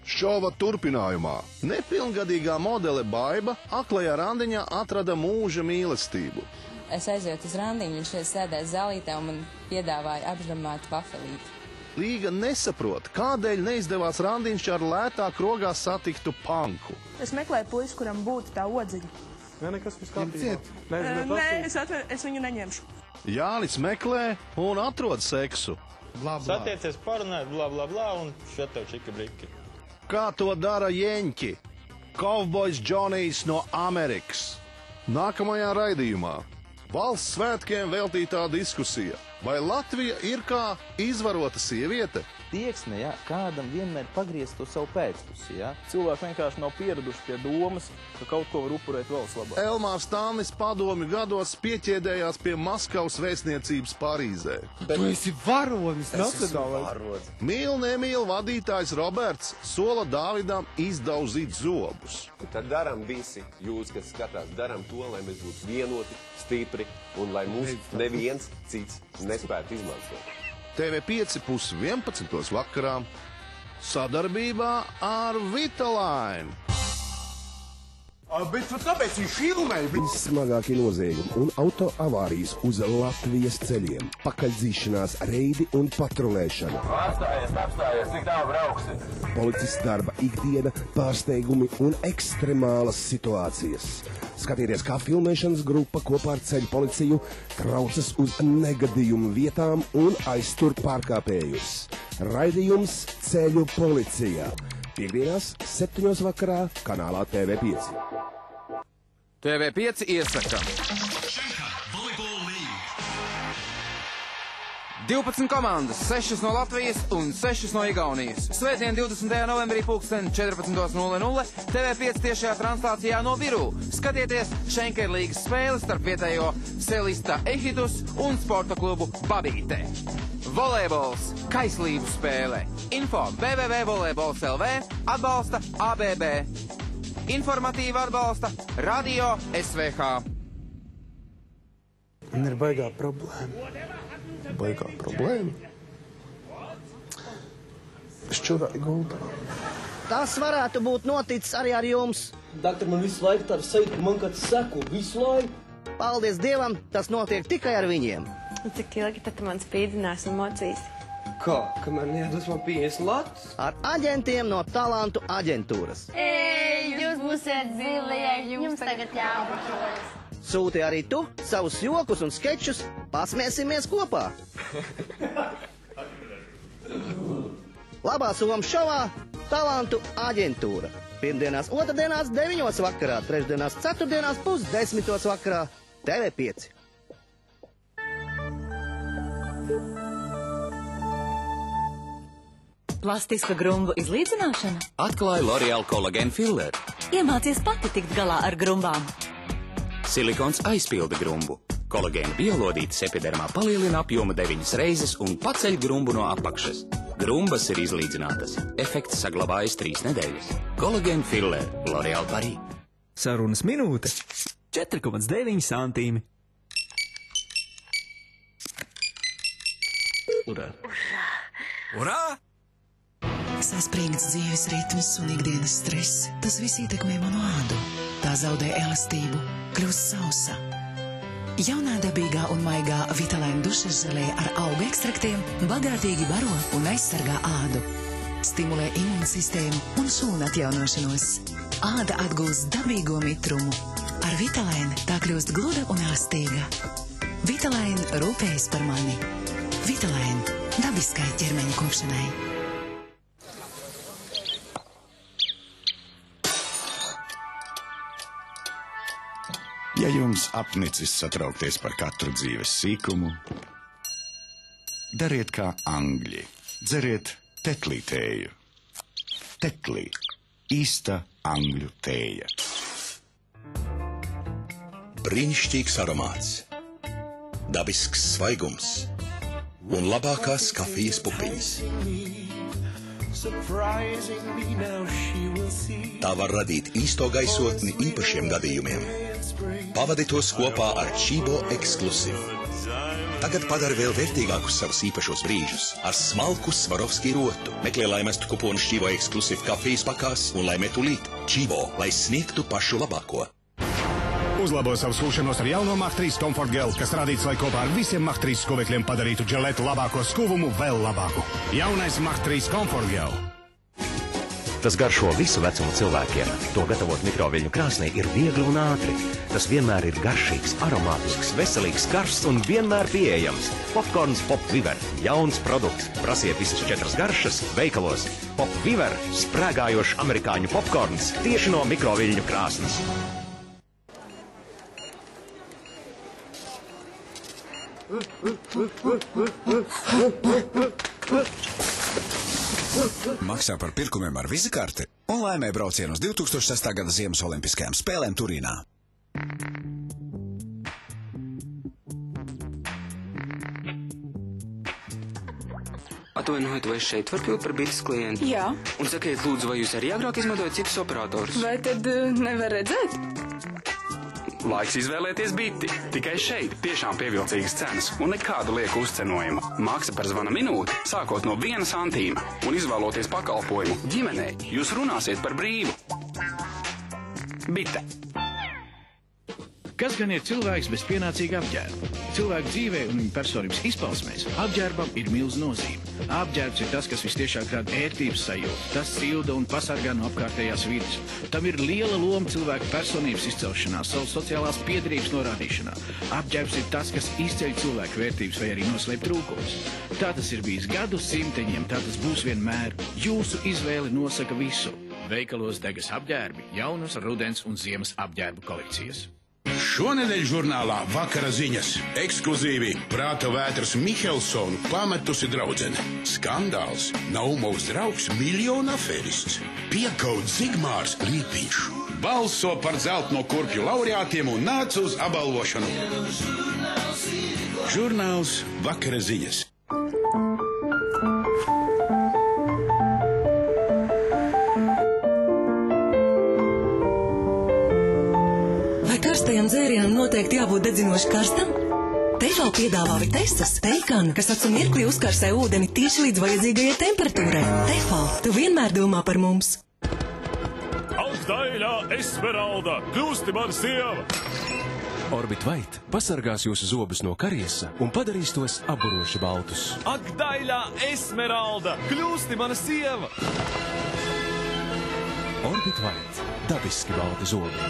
Speaker 7: Šova turpinājumā nepilngadīgā modele Baiba aklajā randiņā atrada mūža mīlestību.
Speaker 8: Es aizjotu uz randiņu, viņš šeit sēdēja zālītē un man piedāvāja apžramātu vafelīti.
Speaker 7: Līga nesaprot, kādēļ neizdevās randiņš ar lētāk rogā satiktu panku.
Speaker 3: Es meklēju puisi, kuram būtu tā odziņa.
Speaker 6: Nē, nekas viss kārtībā.
Speaker 3: Nē, es viņu neņemšu.
Speaker 7: Jānis meklē un atrod seksu.
Speaker 4: Bla, bla.
Speaker 9: Satiecies, parunāt, bla, bla, bla, un šeit tev čiki briki.
Speaker 7: Kā to dara jeņķi? Kovbojs Džonijs no Amerikas. Nākamajā raidījumā valsts svētkiem veltītā diskusija. Vai Latvija ir kā izvarota sieviete?
Speaker 9: Tieksme, ja, kādam vienmēr pagriezt to savu pēcpusi, ja. Cilvēki vienkārši nav pieraduši pie domas, ka kaut ko var upurēt valsts labā.
Speaker 7: Elmārs Stānis padomju gados pieķēdējās pie Maskavas vēstniecības Parīzē.
Speaker 4: Tu esi varonis,
Speaker 9: Varonis.
Speaker 7: Mīl nemīl vadītājs Roberts sola Dāvidam izdauzīt zobus.
Speaker 10: Tad daram visi, jūs, kas skatās, daram to, lai mēs būtu vienoti, stipri un lai mūs neviens cits nespētu izmantot.
Speaker 7: TV5 11:30 vakarā sadarbībā ar Vitaline.
Speaker 2: Bet kāpēc viņš filmē?
Speaker 11: Smagākie noziegumi un auto avārijas uz Latvijas ceļiem, pakaļdzīšanās, reidi un patrulēšana.
Speaker 2: Apstājies, cik tālu brauksi?
Speaker 11: Policists darba ikdiena, pārsteigumi un ekstremālas situācijas. Skatieties, kā filmēšanas grupa kopā ar ceļu policiju traucas uz negadījumu vietām un aiztur pārkāpējus. Raidījums Ceļu policijā. Piektdienās 7:00 vakarā kanālā TV5.
Speaker 12: TV5 iesaka 12 komandas, 6 no Latvijas un 6 no Igaunijas. Svētdien 20. novembrī 14:00 TV5 tiešajā translācijā no Virū. Skatieties Šenkerlīgas spēles starp vietējo Selista Ehidus un sporta klubu Babīte. Volejbols, kaislību spēle. Info www.volejbols.lv, atbalsta ABB. Informatīvi atbalsta Radio SVH.
Speaker 2: Man ir baigā problēma.
Speaker 11: Baigā problēma? Es čurāju gultā.
Speaker 13: Tas varētu būt noticis arī ar jums.
Speaker 14: Doktor, man visu laiku tāda sajūta, ka man kāds seko visu laiku.
Speaker 13: Paldies Dievam, tas notiek tikai ar viņiem.
Speaker 15: Cik ilgi tad tu man spīdinās un mocīs?
Speaker 14: Kā? Kamēr neiedos man 50 latus?
Speaker 13: Ar aģentiem no Talantu aģentūras.
Speaker 15: Ei, jūs būsiet zilie, jums tagad jābučojas.
Speaker 13: Sūti arī tu savus jokus un skečus, pasmiesimies kopā. Labā Somas šovā Talantu aģentūra. Pirmdienās, otrdienās 9:00 vakarā, trešdienās, ceturtdienās 9:30 vakarā TV5.
Speaker 16: Plastiska grumbu izlīdzināšana?
Speaker 17: Atklāja L'Oreal Collagen Filler.
Speaker 16: Iemācies pati tikt galā ar grumbām.
Speaker 17: Silikons aizpilda grumbu. Kolagēna biolodītes epidermā palielina apjomu 9 reizes un paceļ grumbu no apakšas. Grumbas ir izlīdzinātas. Efekts saglabājas 3 nedēļas. Collagen Filler. L'Oreal Paris.
Speaker 18: Sarunas minūte. 4,9 santīmi.
Speaker 19: Urā!
Speaker 18: Urā!
Speaker 19: Saspringts dzīves ritms un ikdienas stress, tas viss ietekmē manu ādu. Tā zaudē elastību, kļūst sausa. Jaunā dabīgā un maigā Vitalēna dušas želē ar augu ekstraktiem bagātīgi baro un aizsargā ādu. Stimulē imūnsistēmu un šūnu atjaunošanos. Āda atgūst dabīgo mitrumu. Ar Vitalēnu tā kļūst gluda un elastīga. Vitalēna rūpējas par mani. Vitalēna dabiskai ķermeņa kopšanai.
Speaker 20: Ja jums apnicis satraukties par katru dzīves sīkumu, dariet kā angļi. Dzeriet tetlī tēju. Tetlī. Īsta angļu tēja.
Speaker 21: Brīnišķīgs aromāts, dabisks svaigums un labākās kafijas pupiņas. Tā var radīt īsto gaisotni īpašiem gadījumiem. Pavadi tos kopā ar Chibo Exclusive. Tagad padara vēl vērtīgākus savus īpašos brīžus ar smalku Swarovski rotu. Meklē, lai mestu kuponu Chibo Exclusive kafijas pakās un lai metu līt. Chibo, lai sniegtu pašu labāko.
Speaker 22: Uzlabo savu skūšanos ar jauno Mach 3 Comfort Gel, kas radīts, lai kopā ar visiem Mach 3 skuvekļiem padarītu Gillette labāko skuvumu vēl labāku. Jaunais Mach 3 Comfort Gel.
Speaker 23: Tas garšo visu vecumu cilvēkiem. To gatavot mikroviļņu krāsnī ir viegli un ātri. Tas vienmēr ir garšīgs, aromātisks, veselīgs, karsts un vienmēr pieejams. Popkorns Pop Viver. Jauns produkts. Prasiet visas 4 garšas veikalos. Pop Viver. Sprēgājošs amerikāņu popkorns tieši no mikroviļņu krāsnes.
Speaker 24: Maksā par pirkumiem ar vizikarti un laimē braucienu uz 2006. gada Ziemas olimpiskajām spēlēm Turīnā.
Speaker 25: Atvainojiet, vai es šeit varu kļūt par bites klientu?
Speaker 3: Jā.
Speaker 25: Un sakiet, lūdzu, vai jūs arī agrāk izmantojat citus operatorus?
Speaker 3: Vai tad nevar redzēt?
Speaker 26: Laiks izvēlēties biti. Tikai šeit tiešām pievilcīgas cenas un nekādu lieku uzcenojumu. Maksa par zvana minūti, sākot no 1 santīma. Un izvēloties pakalpojumu ģimenei, jūs runāsiet par brīvu. Bite.
Speaker 27: Kas gan ir cilvēks bez pienācīga apģērba? Cilvēku dzīvē un viņa personības izpausmēs apģērbam ir milz nozīme. Apģērbs ir tas, kas vistiešāk rada ērtības sajūtu. Tas silda un pasargā no apkārtējās vides. Tam ir liela loma cilvēku personības izcelšanā, savas sociālās piederības norādīšanā. Apģērbs ir tas, kas izceļ cilvēku vērtības vai arī noslēp trūkumus. Tā tas ir bijis gadu simteņiem, tā tas būs vienmēr. Jūsu izvēle nosaka visu. Veikalos degas apģērbi, jaunas rudens un ziemas apģērbu kolekcijas.
Speaker 2: Šonedēļ žurnālā Vakara ziņas. Ekskluzīvi prāta vētras Mihelsonu pametusi draudzene. Skandāls. Nav mūsu draugs miljonu afērists. Piekaut Zigmārs Līpiņš. Balso par zeltno kurpju laureātiem un nāc uz apbalvošanu. Žurnāls Vakara ziņas.
Speaker 16: Karstajam dzērienam noteikti jābūt dedzinoši karstam? Tefal piedāvā Vitestas teikanu, kas acu mirkli uzkarsē ūdeni tieši līdz vajadzīgajai temperatūrai. Tefal, tu vienmēr domā par mums.
Speaker 28: Agdaļā Esmeralda, kļūsti man sieva!
Speaker 29: Orbit White pasargās jūsu zobus no kariesa un padarīs tos apburoši baltus.
Speaker 28: Agdaļā Esmeralda, kļūsti mana sieva!
Speaker 29: Orbit White, dabiski balti zobi.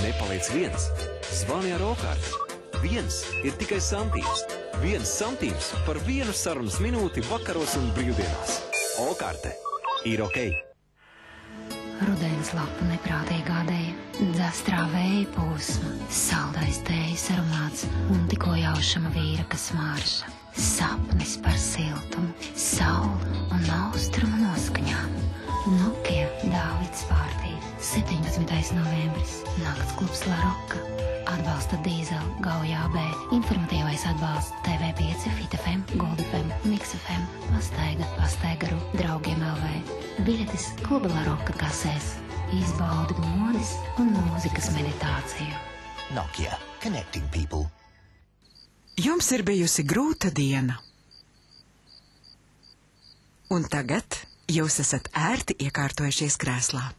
Speaker 29: Nepaliec viens, zvani ar okārtu.
Speaker 1: 1 ir tikai santīms. 1 santīms par 1 sarunas minūti vakaros un brīvdienās. O-karte ir ok.
Speaker 4: Rudens lapa neprātīgā dēja, dzastrā vēja pūsma, saldais tējas aromāts un tikko jaušama vīraka smarša. Sapnis par siltumu, sauli un austrumu noskaņām. Nokia Dāvids Pārtī, 17. novembris, nakts klubs La Roka. Atbalsta Dīzeli, Gauja AB, informatīvais atbalsts TV5, Fit FM, Gold FM, Mix FM, Pastaigaru, Draugiem LV. Biļetes kluba La Roka kasēs. Izbaudi modes un mūzikas meditāciju.
Speaker 5: Nokia, connecting people.
Speaker 19: Jums ir bijusi grūta diena. Un tagad jūs esat ērti iekārtojušies krēslā.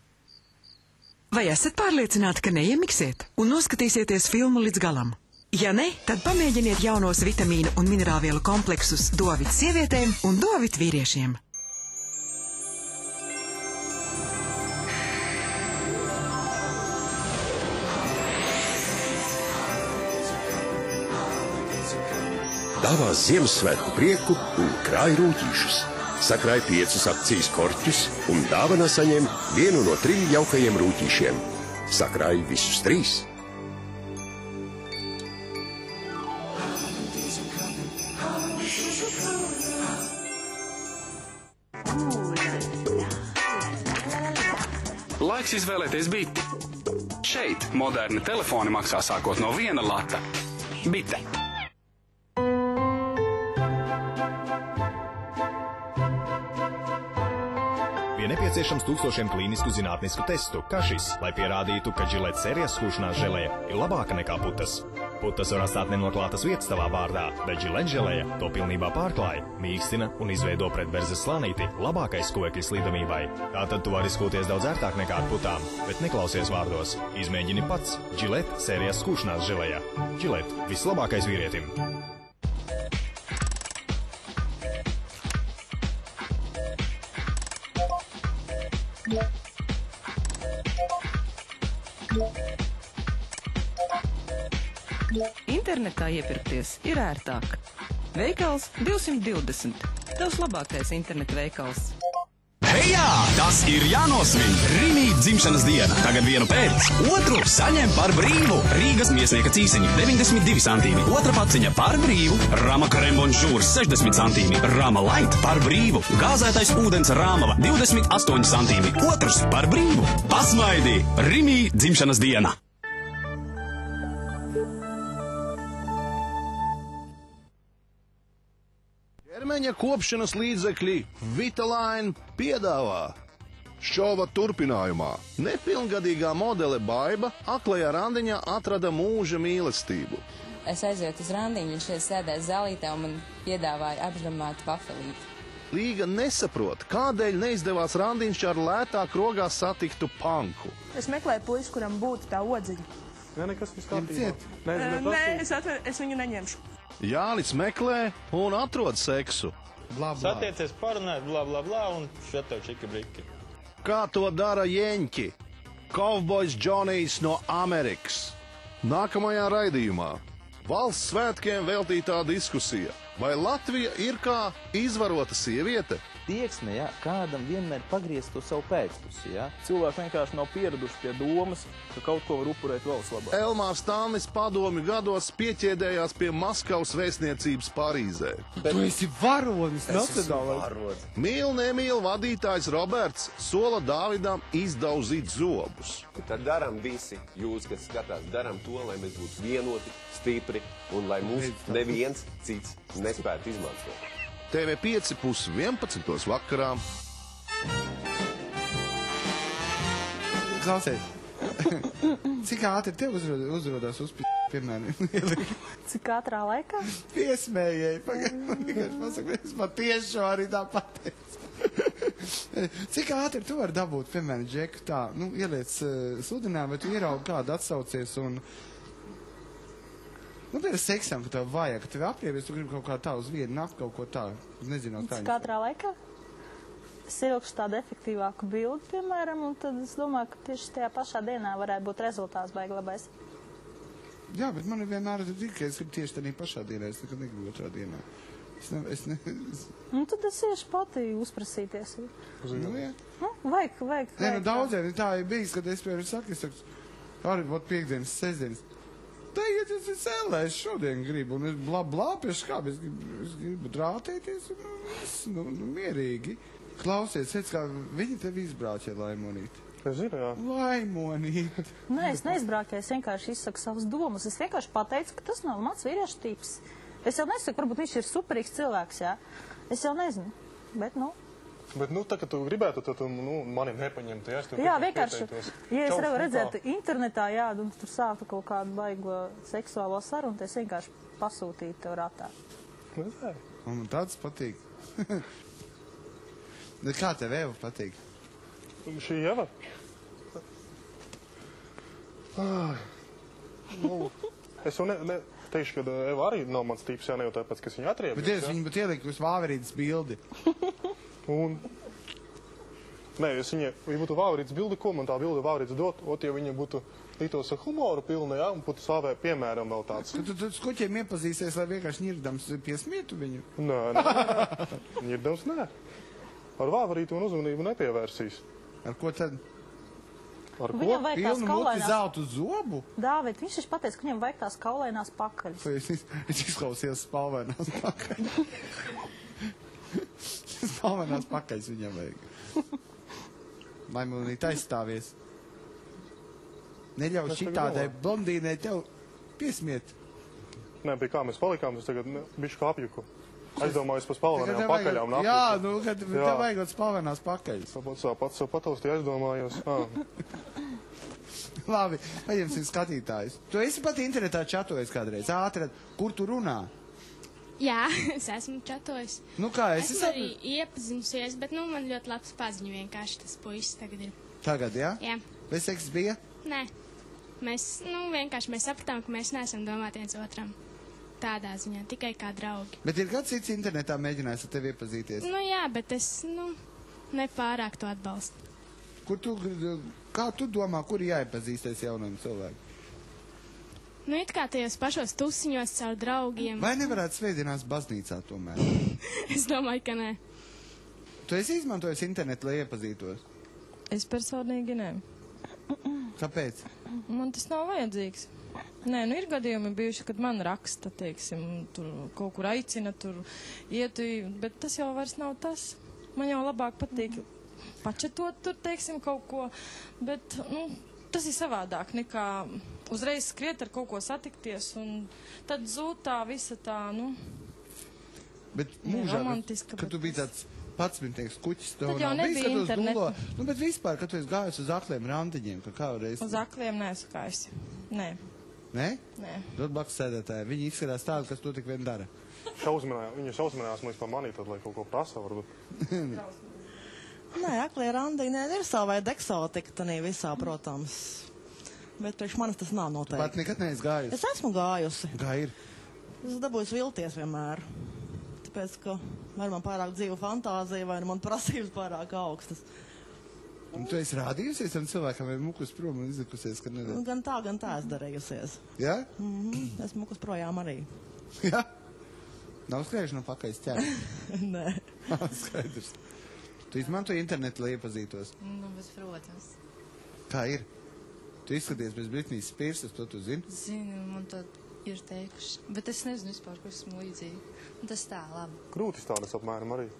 Speaker 19: Vai esat pārliecināti, ka neiemiksiet un noskatīsieties filmu līdz galam? Ja ne, tad pamēģiniet jaunos vitamīnu un minerālvielu kompleksus Dovit sievietēm un Dovit vīriešiem.
Speaker 2: Dāvā Ziemassvētku prieku un krāj rūtīšus. Sakrāj 5 akcijas korķus un dāvanā saņem 1 no 3 jaukajiem rūtīšiem. Sakrāj visus 3.
Speaker 26: Laiks izvēlēties biti. Šeit moderni telefoni maksā sākot no 1 lata. Bite.
Speaker 6: Bija nepieciešams tūkstošiem klīnisku zinātnisku testu, kā šis, lai pierādītu, ka Gillette sērijas skūšanās želeja ir labāka nekā putas. Putas var atstāt nenoklātas vietas tavā vārdā, bet Gillette želeja to pilnībā pārklāja, mīkstina un izveido pretverzes slānīti labākai skuvekļa slīdamībai. Tātad tu vari skūties daudz ērtāk nekā ar putām, bet neklausies vārdos. Izmēģini pats Gillette sērijas skūšanās želeja. Gillette, vislabākais vīrietim!
Speaker 7: Internetā iepirkties ir ērtāk. Veikals 220. Tavs labākais interneta veikals.
Speaker 8: Hejā! Tas ir jānosvin! Rimi dzimšanas diena. Tagad vienu pēc. Otru saņem par brīvu. Rīgas miesnieka cīsiņi 92 centīmi. Otra paciņa par brīvu. Rama krembonžūrs 60 centīmi. Rama light par brīvu. Gāzētais ūdens Rāmava 28 centīmi. Otrs par brīvu. Pasmaidi! Rimi dzimšanas diena.
Speaker 9: Ķermeņa kopšanas līdzekļi Vitaline piedāvā. Šova turpinājumā nepilngadīgā modele Baiba aklajā randiņā atrada mūža mīlestību.
Speaker 10: Es aizietu uz randiņu, viņš šeit sēdēja zālītē un man piedāvāja apžramātu pafelīti.
Speaker 9: Līga nesaprot, kādēļ neizdevās randiņš ar lētāk rogā satiktu panku.
Speaker 12: Es meklēju puisi, kuram būtu tā odziņa.
Speaker 9: Nē, nekas viss kārtībā.
Speaker 12: Nē, es viņu neņemšu.
Speaker 9: Jānis meklē un atrod seksu.
Speaker 30: Satiecies parunāt, bla, bla, bla, un šeit tev čiki briki.
Speaker 9: Kā to dara jeņķi? Kovbojs Džonijs no Amerikas. Nākamajā raidījumā valsts svētkiem veltītā diskusija. Vai Latvija ir kā izvarota sieviete?
Speaker 31: Tieksme, ja, kādam vienmēr pagriezt to savu pēcpusi, ja. Cilvēki vienkārši nav pieraduši pie domas, ka kaut ko var upurēt valsts labā.
Speaker 9: Elmārs Stānis padomju gados pieķēdējās pie Maskavas vēstniecības Parīzē.
Speaker 32: Tu esi varonis,
Speaker 9: nacionālais. Mīl nemīl vadītājs Roberts sola Dāvidam izdauzīt zobus.
Speaker 33: Tad daram visi, jūs, kas skatās, daram to, lai mēs būtu vienoti, stipri un lai mūs neviens cits nespētu izmantot.
Speaker 9: TV5 11:30 vakarā.
Speaker 32: Klausies, cik ātri tev uzrodās piemēram?
Speaker 12: Cik ātrā laikā?
Speaker 32: Piesmējēji, pagaidu, pasaka, es man tieši šo arī tā pateicu. Cik ātri tu vari dabūt, piemēram, džeku tā, ieliec sludinā, vai tu ieraugi kādu atsaucies un... piemēram, seksam, ka tev vajag, ka tev apriebies, tu gribi kaut kā tā uz vienu nakti, kaut ko tā, nezinot kā.
Speaker 12: Cik ātrā laikā? Es ievilkšu tādu efektīvāku bildi, piemēram, un tad es domāju, ka tieši tajā pašā dienā varētu būt rezultāts baigi labais.
Speaker 32: Jā, bet man vienmēr ir tik, ka es gribu tieši tādā pašā dienā, es nekad negribu otrā dienā.
Speaker 12: Nu, tad es iešu pati uzprasīties.
Speaker 32: Nu, jā.
Speaker 12: Vajag.
Speaker 32: Nē, nu daudziem tā ir bijis, kad es piemēram saku, arī vot piekdienas, sestdienas. Tagad es cēlēs šodien gribu, un es blā, pie škābi, es gribu drātēties, un mierīgi. Klausies, redz, kā viņi tevi izbrauķē, Laimonīt.
Speaker 3: Es zinu, jā.
Speaker 32: Laimonīt.
Speaker 12: Nē, es neizbrauķēju, es vienkārši izsaku savas domas. Es vienkārši pateicu, ka tas nav mans vīriešu tips. Es jau nesaku, varbūt viņš ir superīgs cilvēks, jā. Es jau nezinu, bet, nu.
Speaker 3: Bet, nu, tā, ka tu gribētu, tad tu, mani nepaņemtu, jā?
Speaker 12: Jā, vienkārši, ja es redzētu internetā, jā, un tur sāktu kaut kādu baigo seksuālo sarunu, tad es vienkārši pasūtītu tev ratā.
Speaker 32: Man tāds patīk. Kā tev Eva patīk?
Speaker 3: Šī Eva? Es jau teikšu, ka Eva arī nav mans tips, jā, ne jau tāpēc, ka es viņu atriebu.
Speaker 32: Bet es viņu būtu ielikusi vāverītas bildi.
Speaker 3: Un... Nē, ja viņa būtu vāverītas bildi, ko man tā bildi vāverītas dot, ja viņa būtu lītos ar humoru pilna, jā, un būtu savē piemēram vēl tāds.
Speaker 32: Tu skuķiem iepazīsies, lai vienkārši ņirdams piesmietu viņu?
Speaker 3: Nē, ņirdams nē. Ar vāverītu un uzmanību nepievērsīs.
Speaker 32: Ar ko tad?
Speaker 3: Ar ko?
Speaker 32: Pilnu muti zeltu zobu?
Speaker 12: Dāvid, viņš taču pateica, ka viņam vajag tās kaulainās pakaļas.
Speaker 32: Es izklausījos spalvainās pakaļas. Spalvainās pakaļas viņam vajag. Laimonīt aizstāvies. Neļauj šitādai blondīnei tev piesmiet.
Speaker 3: Nē, pie kā mēs palikām, es tagad bišķi kāpjuku. Aizdomājos par spalvainām pakaļām.
Speaker 32: Jā, nu, kad tev vajagot spalvainās pakaļas.
Speaker 3: Pats sev pataustī aizdomājos.
Speaker 32: Labi, paņemsim skatītājus. Tu esi pat internetā čatojies kādreiz. Ātri, kur tu runā?
Speaker 11: Jā, es esmu čatojis.
Speaker 32: Nu kā,
Speaker 11: esmu arī iepazinusies, bet, man ļoti labs paziņu vienkārši tas puisis tagad ir.
Speaker 32: Tagad, jā?
Speaker 11: Jā.
Speaker 32: Vai seks bija?
Speaker 11: Nē. Vienkārši mēs sapratām, ka mēs neesam domāti viens otram. Tādā ziņā, tikai kā draugi.
Speaker 32: Bet ir kāds cits internetā mēģinājis ar tevi iepazīties?
Speaker 11: Jā, bet es, nepārāk to atbalstu.
Speaker 32: Kā tu domā, kur jāiepazīsties jaunam cilvēku?
Speaker 11: It kā tajos pašos tusiņos caur draugiem.
Speaker 32: Vai nevarētu svētdienās baznīcā tomēr?
Speaker 11: Es domāju, ka nē.
Speaker 32: Tu esi izmantojis internetu, lai iepazītos?
Speaker 13: Es personīgi nē.
Speaker 32: Kāpēc?
Speaker 13: Man tas nav vajadzīgs. Nē, ir gadījumi bijuši, kad man raksta, teiksim, tur kaut kur aicina, tur ietu, bet tas jau vairs nav tas. Man jau labāk patīk pačetot tur, teiksim, kaut ko, bet, tas ir savādāk nekā uzreiz skriet ar kaut ko satikties, un tad zūd tā visa tā,
Speaker 32: Bet mūžā,
Speaker 13: romantiska.
Speaker 32: Kad tu biji tāds 11 kuķis, tev
Speaker 13: jau nebija interneta.
Speaker 32: Bet vispār, kad tu esi gājis uz akliem randiņiem, ka kādreiz...
Speaker 13: Uz akliem neesmu gājis. Nē.
Speaker 32: Nē?
Speaker 13: Nē.
Speaker 32: Dod blakus sēdētāji. Viņi izskatās tādu, kas to tik vien dara.
Speaker 3: Viņa šausminājās mums par manī, tad, lai kaut ko prasa, varbūt.
Speaker 14: Nē, aklie randiņi ir sava veida eksotika, tanī visā, protams. Bet priekš manis tas nav noteikti.
Speaker 32: Tu pat nekad neesi gājusi?
Speaker 14: Es esmu gājusi.
Speaker 32: Kā ir?
Speaker 14: Es dabūju vilties vienmēr. Tāpēc, ka vai man pārāk dzīva fantāzija, vai man prasības pārāk augstas.
Speaker 32: Un tu esi rādījusies tam cilvēkam, vai mukus prom un izlikusies, ka nedara?
Speaker 14: Gan tā es darījusies.
Speaker 32: Jā?
Speaker 14: Es mukus projām arī.
Speaker 32: Jā? Nav skrējuši no pakaļas ķēri?
Speaker 14: Nē.
Speaker 32: Skaidrs. Tu izmantoji internetu, lai iepazītos?
Speaker 13: Bet, protams.
Speaker 32: Kā ir? Tu izskaties bez Britnijas Spearsas, to tu zini?
Speaker 13: Zinu, man tā ir teikuši. Bet es nezinu vispār, ko esmu līdzīgi. Tas tā, labi.
Speaker 3: Krūtis tādas apmēram arī?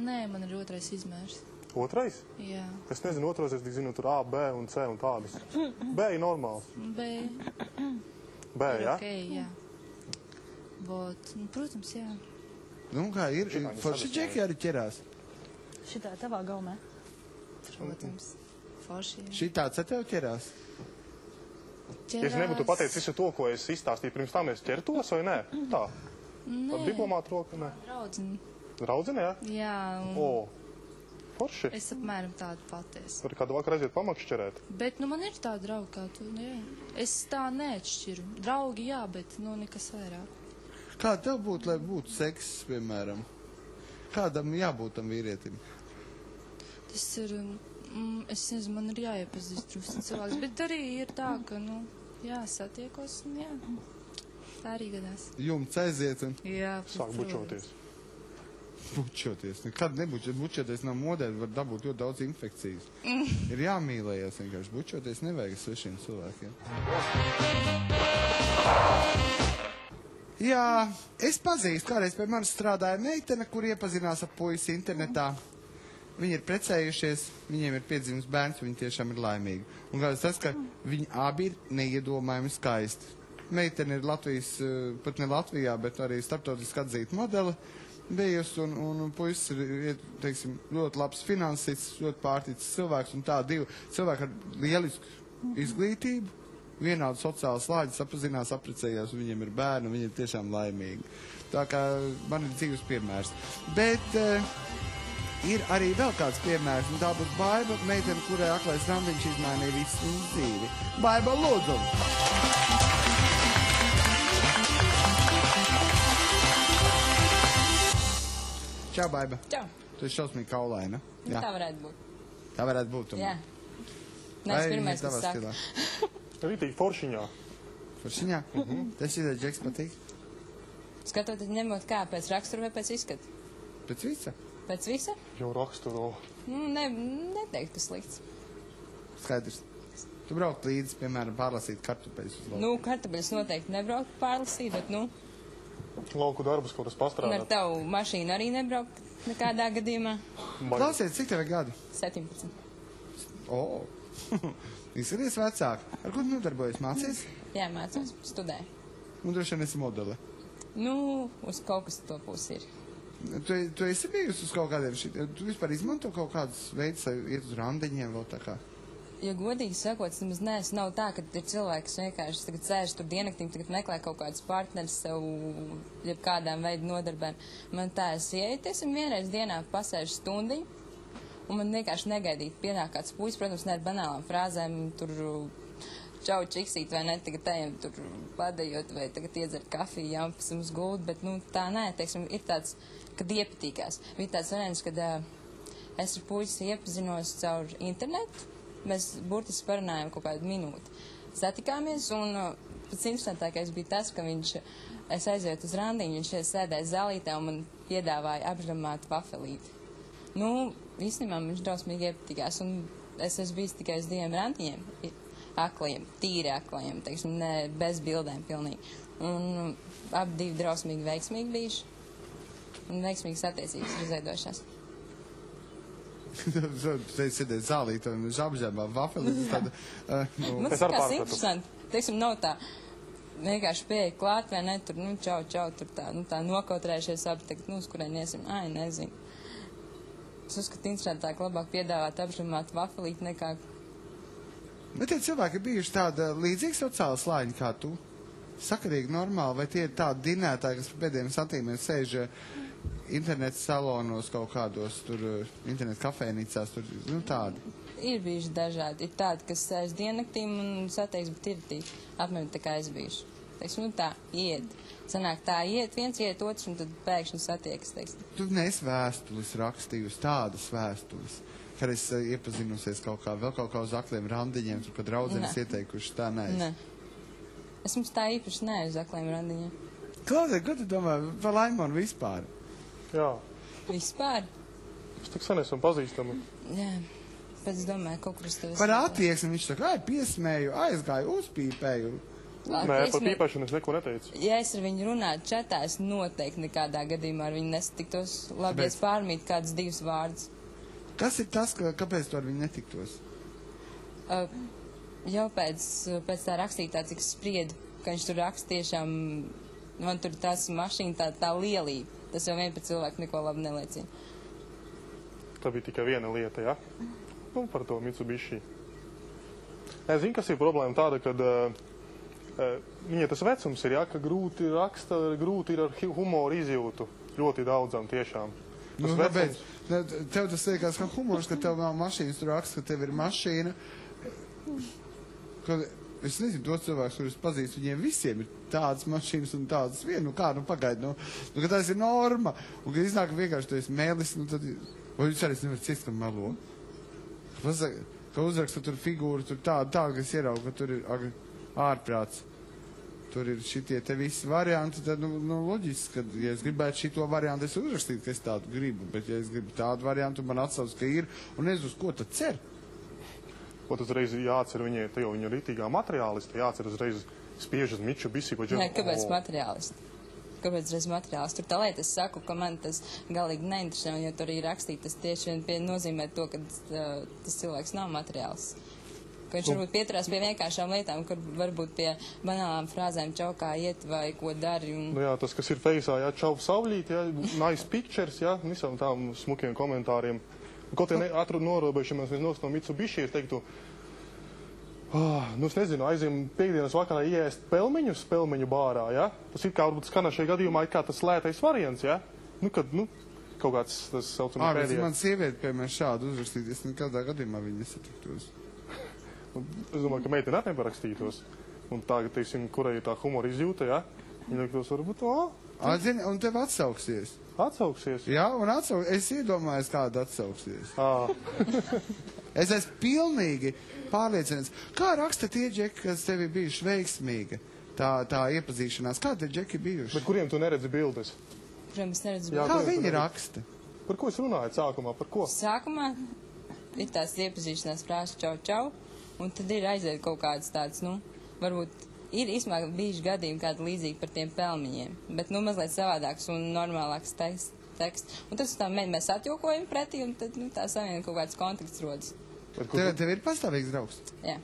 Speaker 13: Nē, man ir 2. izmērs.
Speaker 3: 2?
Speaker 13: Jā.
Speaker 3: Es nezinu, 2. es tik zinu, tur A, B un C un tādas. B ir normāls.
Speaker 13: B,
Speaker 3: jā?
Speaker 13: Ok, jā. Bet, protams, jā.
Speaker 32: Kā ir? Forši džeki arī ķerās?
Speaker 12: Šitā tavā galmē?
Speaker 13: Protams. Forši, jā.
Speaker 32: Šitāds ar tev ķerās?
Speaker 3: Ja es nebūtu pateicis visu to, ko es izstāstīju pirms tam, es ķertos vai nē? Tā.
Speaker 13: Nē.
Speaker 3: Ar diplomātu roku, nē.
Speaker 13: Draudzini.
Speaker 3: Draudzini, jā?
Speaker 13: Jā.
Speaker 3: Forši.
Speaker 13: Es apmēram tādu patiesi.
Speaker 3: Var kādu vakar aiziet pamakšķerēt?
Speaker 13: Bet, man ir tāda drauga kā tu, jā. Es tā neatšķiru. Draugi, jā, bet, nekas vairāk.
Speaker 32: Kā tev būtu, lai būtu seks, piemēram? Kādam jābūt tam vīrietim?
Speaker 13: Tas ir, es nezinu, man ir jāiepazīst drusku cilvēks, bet arī ir tā, ka,
Speaker 10: Jā, satiekos, un jā, tā arī gadās.
Speaker 32: Jumts aiziet un
Speaker 10: Jā,
Speaker 3: sāk bučoties.
Speaker 32: Bučoties. Nekad bučoties nav modē, var dabūt ļoti daudz infekcijas. Ir jāmīlējies vienkārši. Bučoties nevajag svešiem cilvēkiem. Jā, es pazīstu, kādreiz pie manis strādāja meitene, kur iepazinās ar puisi internetā. Viņi ir precējušies, viņiem ir piedzimis bērns, viņi tiešām ir laimīgi. Un kāds tas, ka viņi abi ir neiedomājami skaisti. Meitene ir Latvijas, pat ne Latvijā, bet arī starptautiski atzīta modeli bijusi, un puisis ir, teiksim, ļoti labs finansists, ļoti pārticis cilvēks, un tā divi cilvēki ar lielisku izglītību, vienādu sociālu slāģi sapazinās, apprecējās, un viņiem ir bērni, un viņi ir tiešām laimīgi. Tā kā man ir dzīves piemērs. Bet ir arī vēl kāds piemērs, un tā būs Baiba, meitene, kurai aklais randiņš izmainīja visu viņas dzīvi. Baiba, lūdzu! Čau, Baiba.
Speaker 10: Čau.
Speaker 32: Tu esi šausmīgi kaulaina.
Speaker 10: Jā. Tā varētu būt.
Speaker 32: Tā varētu būt.
Speaker 10: Jā. Nē, es pirmais, kas saka.
Speaker 3: Rītīgi foršiņā.
Speaker 32: Foršiņā? Tas ir Džeks patīk.
Speaker 10: Skatoties ņemot kā, pēc rakstura vai pēc izskata?
Speaker 32: Pēc visa?
Speaker 10: Pēc visa?
Speaker 3: Jau raksturo.
Speaker 10: Neteikt, ka slikts.
Speaker 32: Skaidrs. Tu braukt līdzi, piemēram, pārlasīt kartupeļus uz lauku.
Speaker 10: Kartupeļus noteikti nebraukt pārlasīt, bet,
Speaker 3: lauku darbus kaut kas pastrādāt.
Speaker 10: Un ar tavu mašīnu arī nebraukt nekādā gadījumā.
Speaker 32: Klausies, cik tev ir gadi?
Speaker 10: 17.
Speaker 32: O, izskaties vecāk. Ar ko tu nodarbojies? Mācies?
Speaker 10: Jā, mācos, studēju.
Speaker 32: Un droši vien esi modele.
Speaker 10: Uz kaut kas to pusi ir.
Speaker 32: Tu esi bijusi uz kaut kādiem tu vispār izmanto kaut kādus veidus, lai iet uz randiņiem vēl tā kā?
Speaker 10: Ja godīgi sakot, tas nemaz nav tā, ka ir cilvēki, kas vienkārši tagad sēž tur diennaktīm, tagad meklē kaut kādus partnerus sev, jebkādām veidu nodarbēm. Man tā es ieeju, teiksim, vienreiz dienā pasēžu stundiņu, un man vienkārši negaidīt pienāk kāds puisis, protams, ne ar banālām frāzēm, tur čau čiksīt vai ne, tagad ejam tur padejot vai tagad iedzert kafiju, jāmpis uz guldu, bet, tā nē, teiksim, ir tāds, kad iepatīkās. Bija tāds variants, kad es ar puisi iepazinos caur internetu. Mēs burtiski parunājām kaut kādu minūti. Satikāmies, un pats interesantākais bija tas, ka es aizietu uz randiņu, viņš sēdēja zālītē un man piedāvāja apžramātu vafelīti. Īstenībā viņš drausmīgi iepatīkās, un es esmu bijis tikai uz 2 randiņiem, akliem, tīri akliem, teiksim, ne bez bildēm pilnīgi. Un abi divi drausmīgi veiksmīgi bijuši, un veiksmīgas attiecības ir izveidojušās.
Speaker 32: Te sēdēt zālīt un uz apžēmām vafelis.
Speaker 10: Man tas kāds interesanti. Teiksim, nav tā vienkārši pieeja klāt vai ne, tur, čau, tur tā nokautrējušies abi, tagad, uz kurien iesim, nezinu. Es uzskatu interesantāk labāk piedāvāt apžēmāt vafelīt nekā.
Speaker 32: Bet tie cilvēki ir bijuši tāda līdzīga sociāla slāņa kā tu? Sakarīgi normāli, vai tie ir tādi dinētāji, kas pēdējiem santīmiem sēž internetu salonos kaut kādos, tur internetu kafēnīcās, tur, tādi.
Speaker 10: Ir bijuši dažādi. Ir tādi, kas sēž diennaktīm un sateiks, bet ir tīk apmēram tā kā es bijuši. Teiksim, tā, iet. Sanāk tā, viens iet, otrs, un tad pēkšņi satiekas, teiksim.
Speaker 32: Tu neesi vēstulis rakstījusi, tādas vēstulis, kad es iepazinusies vēl kaut kā uz akliem randiņiem, tur, kad draudzenes ieteikuši, tā neesi.
Speaker 10: Ne. Es mums tā īpaši ne uz akliem randiņiem.
Speaker 32: Klausē, ko tu domā par Laimonu vispār?
Speaker 3: Jā.
Speaker 10: Vispār?
Speaker 3: Es tik sen esam pazīstami.
Speaker 10: Jā, bet es domāju, kaut kur es tev
Speaker 32: par attieksmi viņš saka, piesmēju, aizgāju, uzpīpēju.
Speaker 3: Nē, par pīpēšanu es neko neteicu.
Speaker 10: Ja es ar viņu runātu čatā, es noteikti nekādā gadījumā ar viņu nesatiktos. Labi, es pārmītu kādus 2 vārdus.
Speaker 32: Kas ir tas, kāpēc tu ar viņu netiktos?
Speaker 10: Jau pēc tā rakstītā, cik spriedu, ka viņš tur raksta tiešām, man tur tās mašīna tā lielība. Tas jau vien par cilvēku neko labi neliecina.
Speaker 3: Tā bija tikai viena lieta, ja? Par to Mitsubishi. Es zinu, kas ir problēma tāda, kad viņai tas vecums ir, ja, ka grūti raksta, grūti ir ar humoru izjūtu. Ļoti daudzam tiešām.
Speaker 32: Kāpēc? Tev tas liekas kā humors, ka tev nav mašīnas, tu raksta, ka tev ir mašīna. Es nezinu, tos cilvēkus, kurus pazīstu, viņiem visiem ir tādas mašīnas un tādas pagaidi, ka tas ir norma, un kad iznāk vienkārši tu esi mēlis, tad, vai viņš arī nevar ciest, ka melo. Ka uzraksta tur figūru, tur tādu, kas ierauga, ka tur ir, ārprāts. Tur ir šitie te visi varianti, tad, loģiski, ka, ja es gribētu šito variantu, es uzrakstītu, ka es tādu gribu, bet, ja es gribu tādu variantu, man atsauc, ka ir, un es uz ko tad cer?
Speaker 3: Ko tad uzreiz jācer viņai, te jau viņa rītīgā materiālista, jācer uzreiz spiež uz Mitsubishi, vai
Speaker 10: Nē, kāpēc materiālisti? Kāpēc reiz materiālisti? Tur tā lieta, es saku, ka man tas galīgi neinteresē, un ja tur ir rakstīt, tas tieši vien nozīmē to, ka tas cilvēks nav materiāls. Ka viņš varbūt pieturās pie vienkāršām lietām, kur varbūt pie banālām frāzēm čau kā iet vai ko dari. Un...
Speaker 3: Nu jā, tas, kas ir feisā, jā, čau saulīt, jā, nice pictures, jā, visam tām smukiem komentāriem. Kaut ja atradu norobežamies no Mitsubishi, es teiktu, nu es nezinu, aiziem piekdienas vakarā iēst pelmeņus pelmeņu bārā, jā. Tas ir kā varbūt skanā šajā gadījumā, ir kā tas lētais variants, jā. Nu, kad, kaut kāds tas saucamais pēdējais.
Speaker 32: Man sievieti, piemēram, šādu uzrakstīt, es nekādā gadījumā viņu nesatiktos.
Speaker 3: Es domāju, ka meitene arī neparakstītos. Un tā, teiksim, kurai ir tā humora izjūta, jā, viņa liktos varbūt,
Speaker 32: Zini, un tev atsauksies.
Speaker 3: Atsauksies?
Speaker 32: Jā, un es iedomājos, kāda atsauksies. Es esmu pilnīgi pārliecināts. Kā raksta tie džeki, kas tev ir bijuši veiksmīgi, tā iepazīšanās? Kā tie džeki bijuši?
Speaker 3: Bet kuriem tu neredzi bildes?
Speaker 10: Kuriem es neredzu bildes?
Speaker 32: Kā viņi raksta?
Speaker 3: Par ko es runāju sākumā? Par ko?
Speaker 10: Sākumā ir tās iepazīšanās frāzes čau, čau. Un tad ir aiziet kaut kāds tāds, varbūt ir īstenībā bijuši gadījumi kādi līdzīgi par tiem pelmiņiem, bet, mazliet savādāks un normālāks teksts. Un tad tā mēs atjokojam pretī, un tad, tā savienam kaut kāds konteksts rodas.
Speaker 32: Tev ir pastāvīgs draugs?
Speaker 10: Jā.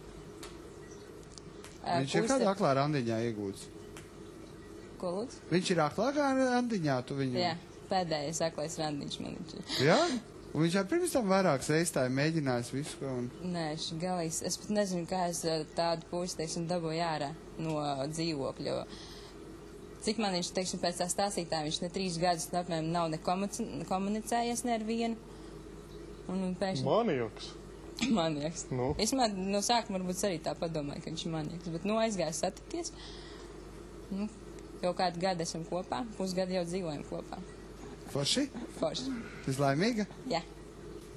Speaker 32: Viņš ir kādā aklā randiņā iegūts?
Speaker 10: Ko lūdzu?
Speaker 32: Viņš ir aklākā randiņā, tu viņu?
Speaker 10: Jā, pēdējais aklais randiņš man viņš ir.
Speaker 32: Jā? Un viņš pirms tam vairākas reizes tā ir mēģinājis visu, ko un...
Speaker 10: Nē, šis galīgs. Es pat nezinu, kā es tādu puisi, teiksim, dabūju ārā no dzīvokļa. Cik man viņš, teiksim, pēc tā stāstītā, viņš ne 3 gadus apmēram nav komunicējies ne ar vienu. Un pēkšņi...
Speaker 3: Maniaks.
Speaker 10: Maniaks. Es no sākuma varbūt arī tā padomāju, ka viņš ir maniaks. Bet, aizgāju satikties. Jau kādu gadu esam kopā, pusgadu jau dzīvojam kopā.
Speaker 32: Forši?
Speaker 10: Forši.
Speaker 32: Tas laimīga?
Speaker 10: Jā.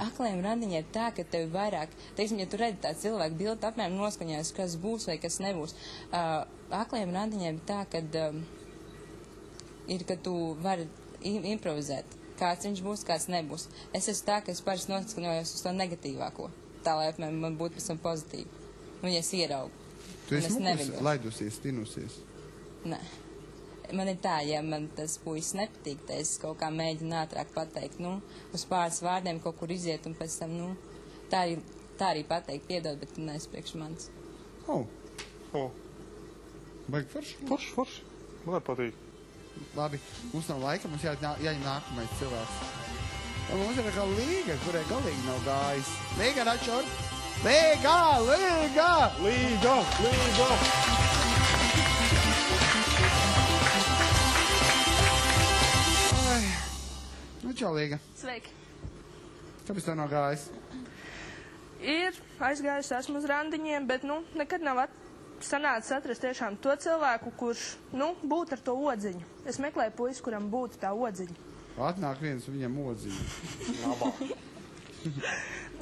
Speaker 10: Akliem randiņiem ir tā, ka tev vairāk, teiksim, ja tu redzi tā cilvēku bildi, apmēram noskaņojas, kas būs vai kas nebūs. Akliem randiņiem ir tā, ka tu vari improvizēt. Kāds viņš būs, kāds nebūs. Es esmu tā, ka es parasti noskaņojos uz to negatīvāko. Tā, lai apmēram man būtu pēc tam pozitīvi. Un ja es ieraugu.
Speaker 32: Tu esi laidusies, tinusies?
Speaker 10: Nē. Man ir tā, ja man tas puisis nepatīk, tad es kaut kā mēģinu ātrāk pateikt, uz pāris vārdiem kaut kur iziet, un pēc tam, tā arī pateikt, piedod, bet tu neesi priekš manis.
Speaker 32: Baigi forši?
Speaker 3: Forši. Man arī patīk.
Speaker 32: Labi, mums nav laika, mums jāņem nākamais cilvēks. Un mums ir kā Līga, kurai galīgi nav gājis. Līga, Račor! Līga! Līga!
Speaker 3: Līga! Līga!
Speaker 32: Čau, Līga.
Speaker 15: Sveiki.
Speaker 32: Kāpēc tev nav gājis?
Speaker 15: Ir aizgājis, esmu uz randiņiem, bet, nekad nav sanācis atrast tiešām to cilvēku, kurš, būtu ar to odziņu. Es meklēju puisi, kuram būtu tā odziņa.
Speaker 32: Atnāk viens, viņam odziņa.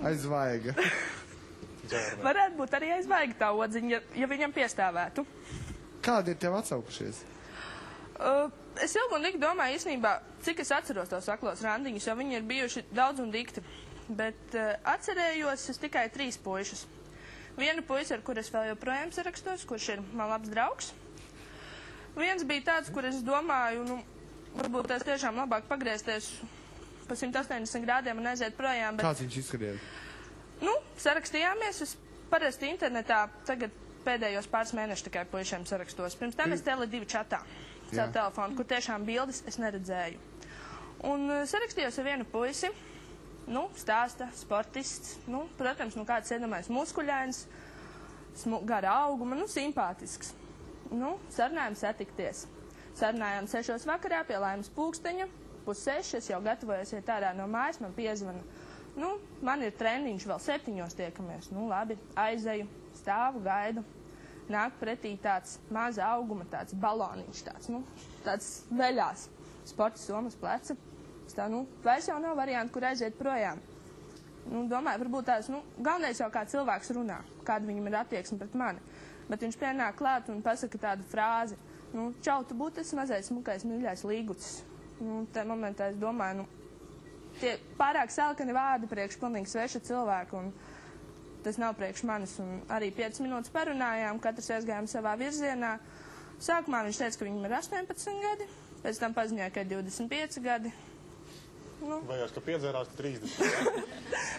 Speaker 32: Aizvaiga.
Speaker 15: Varētu būt arī aizvaiga tā odziņa, ja viņam piestāvētu.
Speaker 32: Kādi ir tev atsaukušies?
Speaker 15: Es ilgu un dikti domāju, īstenībā, cik es atceros tos aklos randiņus, jo viņi ir bijuši daudz un dikti. Bet atcerējos es tikai 3 puišus. Vienu puisi, ar kur es vēl joprojām sarakstos, kurš ir man labs draugs. Viens bija tāds, kur es domāju, varbūt es tiešām labāk pagriezties pa 180 grādiem un aiziet projām. Bet,
Speaker 32: kāds viņš izskatījās?
Speaker 15: Sarakstījāmies, es parasti internetā tagad pēdējos pāris mēnešus tikai puišiem sarakstos. Pirms tam es Tele2 čatā. Caur telefonu, kur tiešām bildes es neredzēju. Un sarakstījos ar vienu puisi, stāsta, sportists, protams, kāds iedomājas muskuļains, gara auguma, simpātisks. Sarunājām satikties. Sarunājām 6 vakarā pie Laimas pulksteņa, 5:30, es jau gatavojos iet ārā no mājas, man piezvana. Man ir treniņš, vēl 7:00 tiekamies. Labi, aizeju, stāvu, gaidu. Nāk pretī tāds maza auguma, tāds baloniņš, tāds veļās, sporta somas pleca. Tā, vairs jau nav variantu, kur aiziet projām. Domāju, varbūt tās, galvenais jau kā cilvēks runā, kāda viņam ir attieksme pret mani. Bet viņš pienāk klāt un pasaka tādu frāzi, nu, čau, tu būtu tas mazais, smukais, mīļais līgucis. Nu, tajā momentā es domāju, nu, tie pārāk salkani vārdi priekš pilnīgi sveša cilvēku, un tas nav priekš manis. Un arī 5 minūtes parunājām, katrs aizgājām savā virzienā. Sākumā viņš teica, ka viņam ir 18 gadi, pēc tam paziņoja, ka ir 25 gadi. Nu.
Speaker 3: Vajās, ka piedzērās 30.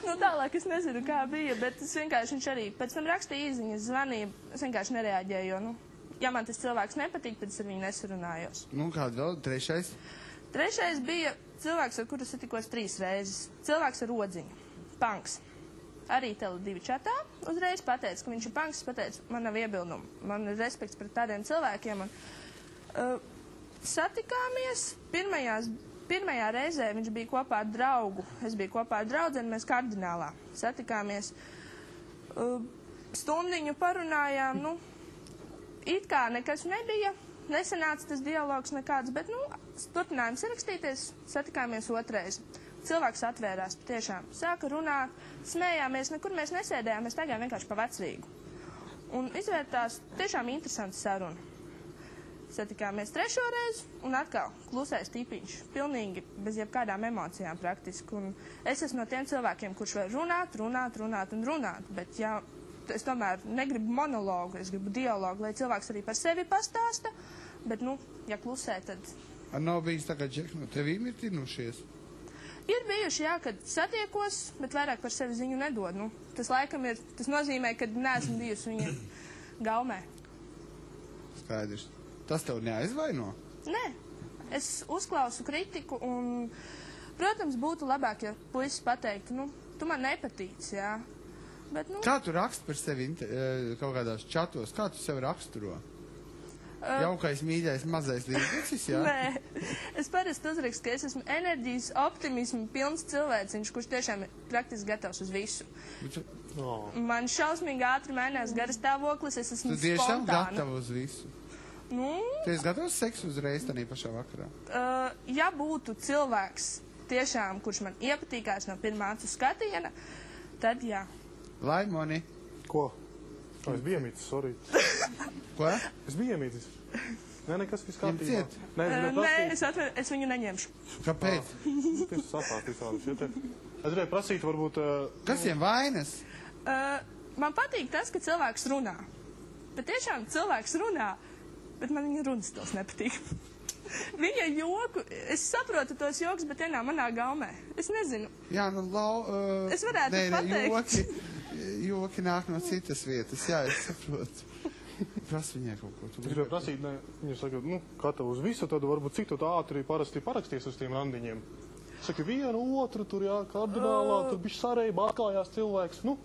Speaker 15: Nu, tālāk es nezinu, kā bija, bet es vienkārši viņš arī pēc tam rakstīja īziņas, zvanīja, es vienkārši nereaģēju, jo, nu, ja man tas cilvēks nepatīk, tad es ar viņu nesarunājos.
Speaker 32: Nu, kādu vēl? Trešais?
Speaker 15: Trešais bija cilvēks, ar kuru satikos 3 reizes. Cilvēks ar odziņu. Panks. Arī Tele2 čatā uzreiz pateica, ka viņš ir panks, pateica, man nav iebildumu. Man ir respekts pret tādiem cilvēkiem. Un, satikāmies Pirmajā reizē viņš bija kopā ar draugu, es biju kopā ar draudzeni, mēs kardinālā satikāmies. Stundiņu parunājām, nu, it kā nekas nebija, nesanāca tas dialogs nekāds, bet, nu, turpinājām sarakstīties, satikāmies otrais. Cilvēks atvērās, tiešām, sāka runāt, smējāmies, nekur mēs nesēdējām, mēs tagad vienkārši pa vecrīgu. Un izvērtās tiešām interesanta saruna. Satikāmies 3. reizi, un atkal klusais tipiņš, pilnīgi bez jebkādām emocijām praktiski. Un es esmu no tiem cilvēkiem, kurš var runāt, bet ja es tomēr negribu monologu, es gribu dialogu, lai cilvēks arī par sevi pastāsta, bet, nu, ja klusē, tad...
Speaker 32: Nav bijis tā, ka Džek no tevīm ir tinušies?
Speaker 15: Ir bijuši, jā, kad satiekos, bet vairāk par sevi ziņu nedod. Nu, tas laikam ir, tas nozīmē, ka neesmu bijusi viņa gaumē.
Speaker 32: Skaidrs. Tas tev neaizvaino?
Speaker 15: Nē, es uzklausu kritiku un, protams, būtu labāk, ja puisis pateiktu, nu, tu man nepatīc, jā. Bet, nu...
Speaker 32: Kā tu raksti par sevi kaut kādās čatos? Kā tu sevi raksturo? Jaukais, mīļais, mazais līdzīgs, jā?
Speaker 15: Nē, es parasti uzrakstu, ka es esmu enerģijas, optimismu pilns cilvēciņš, kurš tiešām ir praktiski gatavs uz visu. Man šausmīgi ātri mainās garas stāvoklis, es esmu spontāna.
Speaker 32: Tu tiešām gatava uz visu?
Speaker 15: Nu,
Speaker 32: tu esi gatavs seksu uzreiz tādā pašā vakarā?
Speaker 15: Ja būtu cilvēks tiešām, kurš man iepatīkās no pirmā acu skatiena, tad jā.
Speaker 32: Laimoni.
Speaker 3: Ko? Es biju iemītis, sorry.
Speaker 32: Ko?
Speaker 3: Es biju iemītis. Nē, nekas viss kārtībā.
Speaker 15: Nē, es viņu neņemšu.
Speaker 32: Kāpēc?
Speaker 3: Tieši sapāt visādi šiet. Es gribēju prasīt, varbūt...
Speaker 32: Kas viņam vainas?
Speaker 15: Man patīk tas, ka cilvēks runā. Bet tiešām cilvēks runā. Bet man viņa runas tos nepatīk. Viņa joku, es saprotu tos joks, bet vienā manā gaumē. Es nezinu.
Speaker 32: Jā, nu,
Speaker 15: es varētu pateikt.
Speaker 32: Joki nāk no citas vietas, jā, es saprotu. Prasa viņai kaut ko.
Speaker 3: Es gribēju prasīt, viņa saka, nu, kā tev uz visu, tad varbūt cik tu ātri parasti paraksties uz tiem randiņiem. Saka, vienu, otru, tur, jā, kardinālā, tur bišķi sarejba, atklājās cilvēks. Nu,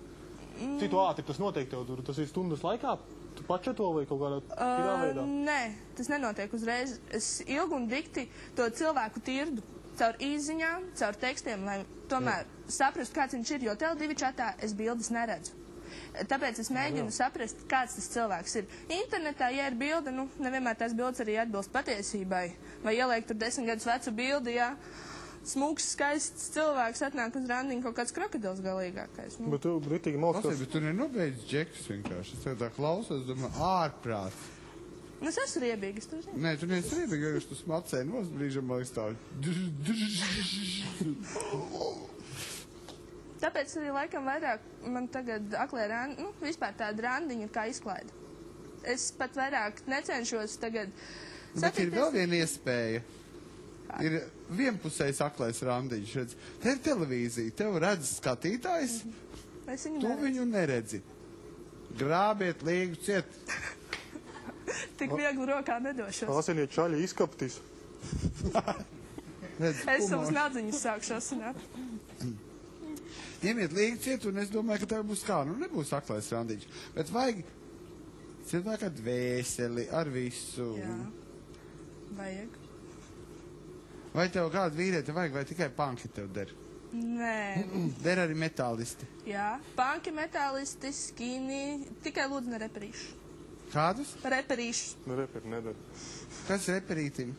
Speaker 3: cik tu ātri tas notiek tev tur, tas ir stundas laikā? Tu pačeto vai kaut kādā citā veidā?
Speaker 15: Nē, tas nenotiek uzreiz. Es ilgi un dikti to cilvēku tirdu caur īziņām, caur tekstiem, lai tomēr saprastu, kāds viņš ir, jo Tele2 čatā es bildes neredzu. Tāpēc es mēģinu saprast, kāds tas cilvēks ir. Internetā, ja ir bilde, nu, nevienmēr tās bildes arī atbilst patiesībai. Vai ieliek tur 10 gadus vecu bildi, jā. Smūgs, skaists cilvēks atnāk uz randiņu kaut kāds krokodils galīgākais. Nu.
Speaker 3: Bet tu ritīgi mostas.
Speaker 32: Bet tu nenobeidz Džekus vienkārši. Es tev tā klausos, domāju, ārprāts.
Speaker 15: Es esmu riebīgi, es to zinu.
Speaker 32: Nē, tu neesi riebīgi, jo tu smacē nos brīžam, man liekas tā.
Speaker 15: Tāpēc arī laikam vairāk man tagad aklē randiņu, nu, vispār tāda randiņa kā izklaida. Es pat vairāk necenšos tagad satikties.
Speaker 32: Bet ir vēl viena iespēja. Ir vienpusējs aklais randiņš, redz. Te ir televīzija, tev redz skatītājs, tu viņu neredzi. Grābiet līgu ciet.
Speaker 15: Tik viegli rokā nedošos.
Speaker 3: Asinie čaļi izkaptīs.
Speaker 15: Es savus nadziņus sākšu asināt.
Speaker 32: Ņemiet līgu ciet, un es domāju, ka tev būs kā, nu nebūs aklais randiņš. Bet vajag cilvēku ar dvēseli, ar visu.
Speaker 15: Jā, vajag.
Speaker 32: Vai tev kādu vīrieti vajag, vai tikai panki tev der?
Speaker 15: Nē.
Speaker 32: Der arī metālisti.
Speaker 15: Jā, panki, metālisti, skini, tikai lūdzu ne reperīšus.
Speaker 32: Kādus?
Speaker 15: Reperīšus.
Speaker 3: Reperi nedara.
Speaker 32: Kas reperītim?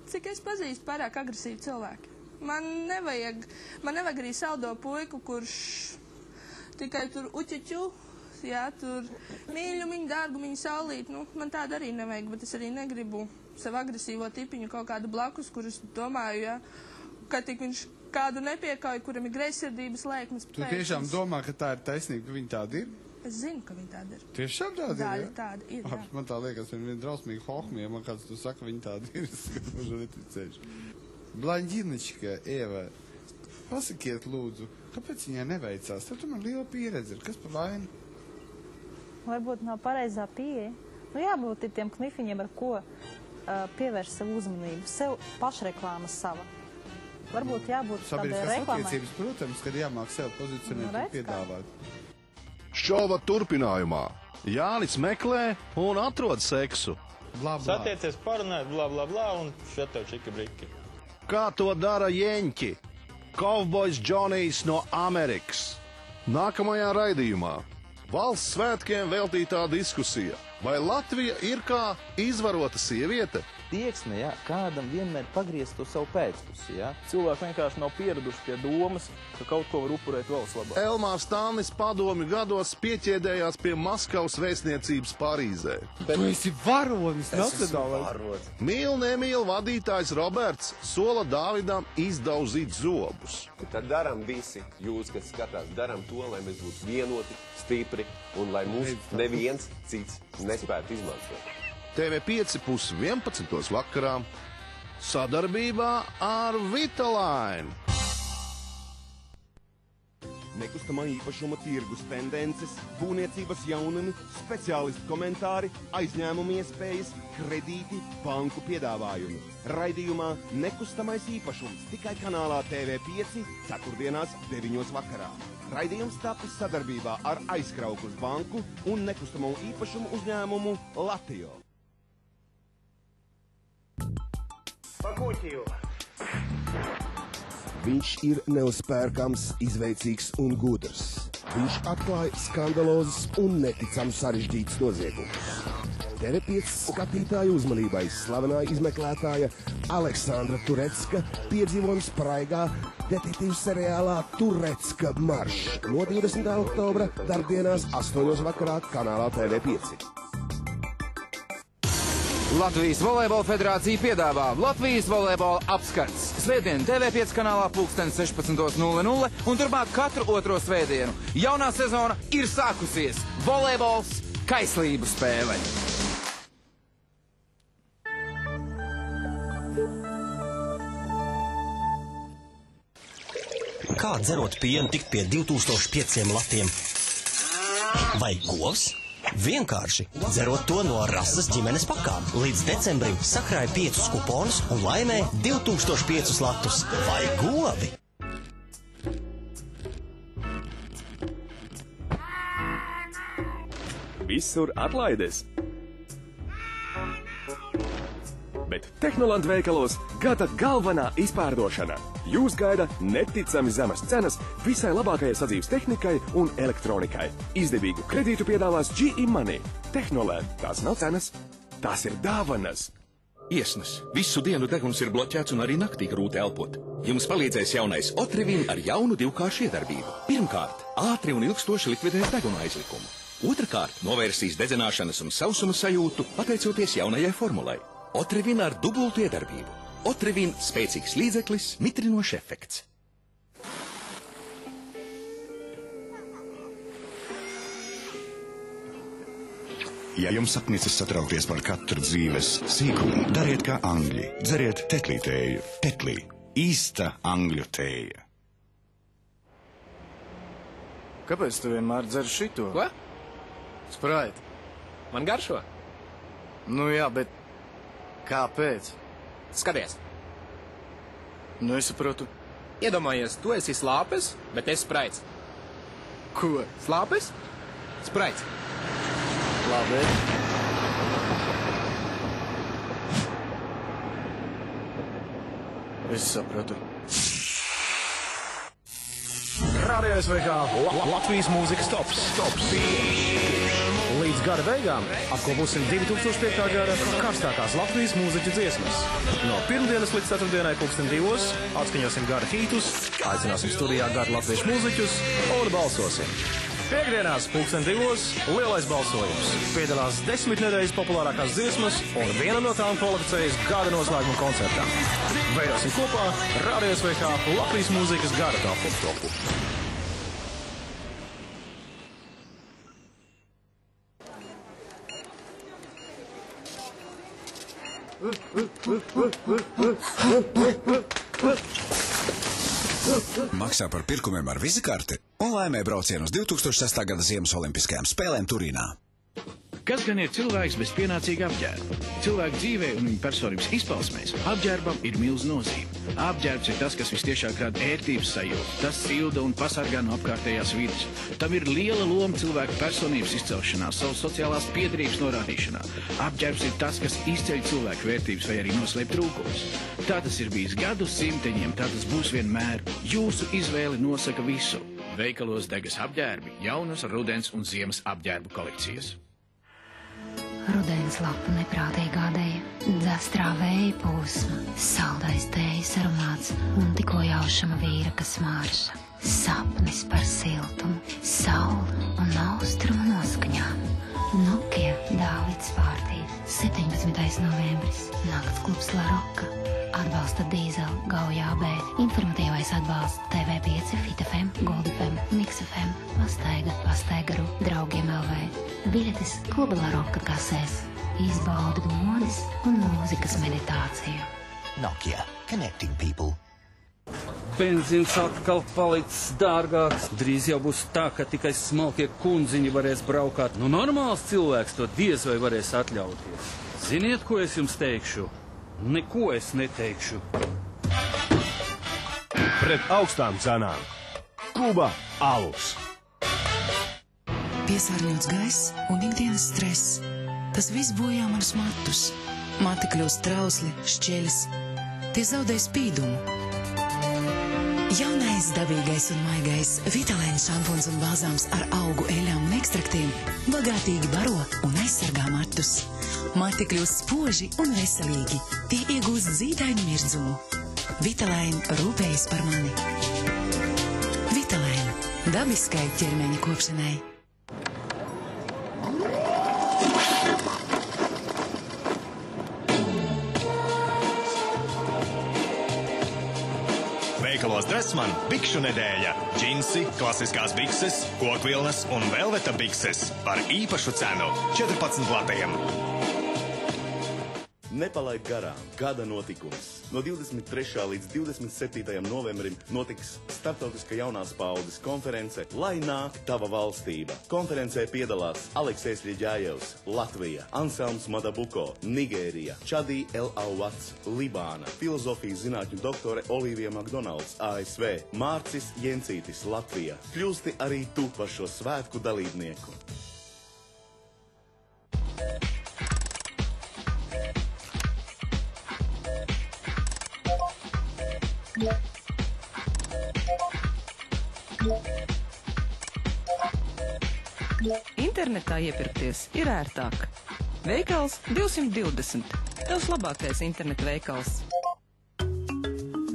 Speaker 15: Cik es pazīstu pārāk agresīvu cilvēku. Man nevajag arī saldo puiku, kurš tikai tur uķuķu jā, tur mīļumiņu, dārgumiņu, saulīt. Nu, man tāda arī nevajag, bet es arī negribu savu agresīvo tipiņu kaut kādu blakus, kurus domāju, jā, ka tik viņš kādu nepiekauj, kuram ir greizsirdības lēkmes.
Speaker 32: Tu tiešām domā, ka tā ir taisnība, ka viņa tāda ir?
Speaker 15: Es zinu, ka viņa tāda ir.
Speaker 32: Tiešām tāda ir, jā?
Speaker 15: Tāda ir, jā.
Speaker 32: Man tā liekas, viņa ir drausmīgi hohmi, ja man kāds tu saka, viņa tāda ir, es skatos neticēšu. Blandžinička, Eva, pasakiet lūdzu, kāpēc viņai neveicās? Tev tomēr liela pieredze ir, kas pa vainu?
Speaker 12: Varbūt nav pareizā pieeja. Nu jābūt ir tiem knifiņiem, ar ko pievērst savu uzmanību, sev pašreklāma sava. Varbūt jābūt tādai reklāmai.
Speaker 32: Sabiedriskās attiecības, protams, kad jāmāk sev pozicionēt un piedāvāt.
Speaker 9: Šova turpinājumā Jānis meklē un atrod seksu.
Speaker 32: Bla, bla.
Speaker 30: Satiecies, parunāt, bla, bla, bla, un šeit tev čiki briki.
Speaker 9: Kā to dara jeņķi? Kovbojs Džonijs no Amerikas. Nākamajā raidījumā valsts svētkiem veltītā diskusija. Vai Latvija ir kā izvarota sieviete?
Speaker 31: Tieksme, jā, kādam vienmēr pagriezt to savu pēcpusi, jā. Cilvēki vienkārši nav pieraduši pie domas, ka kaut ko var upurēt valsts labā.
Speaker 9: Elmārs Stānis padomju gados pieķēdējās pie Maskavas vēstniecības Parīzē.
Speaker 32: Tu esi varonis, nacionālais.
Speaker 9: Mīl nemīl vadītājs Roberts sola Dāvidam izdauzīt zobus.
Speaker 33: Tad daram visi, jūs, kas skatās, daram to, lai mēs būtu vienoti, stipri un lai mūs neviens cits nespētu izmantot.
Speaker 9: TV5 11:00 vakarā sadarbībā ar Vitaline.
Speaker 1: Nekustamā īpašuma tirgus tendences, būvniecības jaunumi, speciālistu komentāri, aizņēmumu iespējas, kredīti, banku piedāvājumi. Raidījumā Nekustamais īpašums tikai kanālā TV5 ceturtdienās 9:00 vakarā. Raidījums tapis sadarbībā ar Aizkrauklis banku un nekustamo īpašumu uzņēmumu Latio.
Speaker 16: Viņš ir neuzpērkams, izveicīgs un gudrs. Viņš atklāja skandalozus un neticami sarežģītus noziegumus. TV5 skatītāju uzmanībai slavenā izmeklētāja Aleksandra Turecka piedzīvojums spraigā detektīvu seriālā Turecka marš no 20. oktobra darbdienās 8:00 vakarā kanālā TV5.
Speaker 17: Latvijas Volejbola federācija piedāvā Latvijas volejbola apskats. Svētdien TV5 kanālā 16:00 un turpmāk katru otro svētdienu. Jaunā sezona ir sākusies. Volejbols kaislību spēle.
Speaker 5: Kā dzerot pienu tikt pie 2500 latiem? Vai govs? Vienkārši dzerot to no Rasas ģimenes pakām. Līdz decembrim sakrāj 5 kuponus un laimē 2005 latus. Vai govi?
Speaker 18: Visur atlaides. Bet Tehnoland veikalos gada galvenā izpārdošana. Jūs gaida neticami zemas cenas visai labākajai sadzīves tehnikai un elektronikai. Izdevīgu kredītu piedāvās GE Money. Tehnoland, tās nav cenas, tās ir dāvanas.
Speaker 20: Iesnas. Visu dienu deguns ir bloķēts un arī naktī grūti elpot. Jums palīdzēs jaunais Otrivin ar jaunu divkāršu iedarbību. Pirmkārt, ātri un ilgstoši likvidēs deguna aizlikumu. Otrakārt, novērsīs dedzināšanas un sausuma sajūtu, pateicoties jaunajai formulai. Otrivin ar dubultu iedarbību. Otrivin spēcīgs līdzeklis, mitrinošs efekts.
Speaker 2: Ja jums sapnīcis satraukties par katru dzīves sīkumu, dariet kā angļi. Dzeriet tetlī tēju. Tetlī. Īsta angļu tēja.
Speaker 31: Kāpēc tu vienmēr dzer šito?
Speaker 21: Ko?
Speaker 31: Sprite.
Speaker 21: Man garšo?
Speaker 31: Nu jā, bet kāpēc?
Speaker 21: Skaties.
Speaker 31: Nu, es saprotu.
Speaker 21: Iedomājies, tu esi slāpes, bet es spraits.
Speaker 31: Ko?
Speaker 21: Slāpes? Spraits.
Speaker 31: Labi. Es sapratu.
Speaker 6: Radio SVH Latvijas mūzikas tops. Līdz gada beigām apkoposim 2005. gada karstākās Latvijas mūziķu dziesmas. No pirmdienas līdz ceturtdienai 2:00 atskaņosim gada hītus, aicināsim studijā gada latviešu mūziķus un balsosim.
Speaker 31: Piektdienās 2:00 lielais balsojums. Piedalās 10 nedēļas populārākās dziesmas un viena no tām kvalificējas gada noslēguma koncertā. Veidosim kopā Radio SVH Latvijas mūzikas gada topu.
Speaker 4: Maksā par pirkumiem ar vizikarti un laimē braucienu uz 2006. gada Ziemas olimpiskajām spēlēm Turīnā.
Speaker 7: Kas gan ir cilvēks bez pienācīga apģērba? Cilvēku dzīvē un viņa personības izpausmēs apģērbam ir milz nozīme. Apģērbs ir tas, kas vistiešāk rada ērtības sajūtu. Tas silda un pasargā no apkārtējās vides. Tam ir liela loma cilvēku personības izcelšanā, savas sociālās piederības norādīšanā. Apģērbs ir tas, kas izceļ cilvēku vērtības vai arī noslēp trūkumus. Tā tas ir bijis gadu simteņiem, tā tas būs vienmēr. Jūsu izvēle nosaka visu. Veikalos degas apģērbi, jaunas rudens un ziemas apģērbu kolekcijas.
Speaker 8: Rudens lapa neprātīgā deja, dzestrā vēja plūsma, saldais tējas aromāts un tikko jaušama vīraka smārša. Sapnis par siltumu, sauli un austrumu noskaņām. Nokia Dāvids Pārtī, 17. novembris, nakts klubs La Roka. Atbalsta Dīzeli, Gauja AB, informatīvais atbalsts TV5, Fit FM, Gold FM, Mix FM, Pastaigaru, Draugiem LV. Biļetes kluba La Roka kasēs. Izbaudi modes un mūzikas meditāciju.
Speaker 11: Nokia, connecting people.
Speaker 19: Benzīns atkal palicis dārgāks. Drīz jau būs tā, ka tikai smalkie kundziņi varēs braukāt. Nu, normāls cilvēks to diez vai varēs atļauties. Ziniet, ko es jums teikšu? Neko es neteikšu.
Speaker 22: Pret augstām cenām. Kuba alus.
Speaker 23: Piesārņots gaiss un ikdienas stress. Tas viss bojā manus matus. Mati kļūst trausli, šķeļas. Tie zaudē spīdumu. Jaunais, dabīgais un maigais Vitalēna šampons un balzāms ar augu eļļām un ekstraktiem bagātīgi baro un aizsargā matus. Mati kļūst spoži un veselīgi. Tie iegūst zīdainu mirdzumu. Vitalēna rūpējas par mani. Vitalēna – dabiskai ķermeņa kopšanai.
Speaker 6: Veikalos Dressmann bikšu nedēļa. Džinsi, klasiskās bikses, kokvilnas un velveta bikses par īpašu cenu – 14 latiem.
Speaker 24: Nepalaid garām gada notikums. No 23. līdz 27. novembrim notiks starptautiska jaunās paaudzes konference Lai nāk tava valstība. Konferencē piedalās Aleksejs Ļeģājevs, Latvija, Anselms Madabuko, Nigērija, Čadī El Auats, Libāna, filozofijas zinātņu doktore Olivija Makdonalds, ASV, Mārcis Jencītis, Latvija. Kļūsti arī tu par šo svētku dalībnieku.
Speaker 25: Internetā iepirkties ir ērtāk. Veikals 220. Tavs labākais interneta veikals.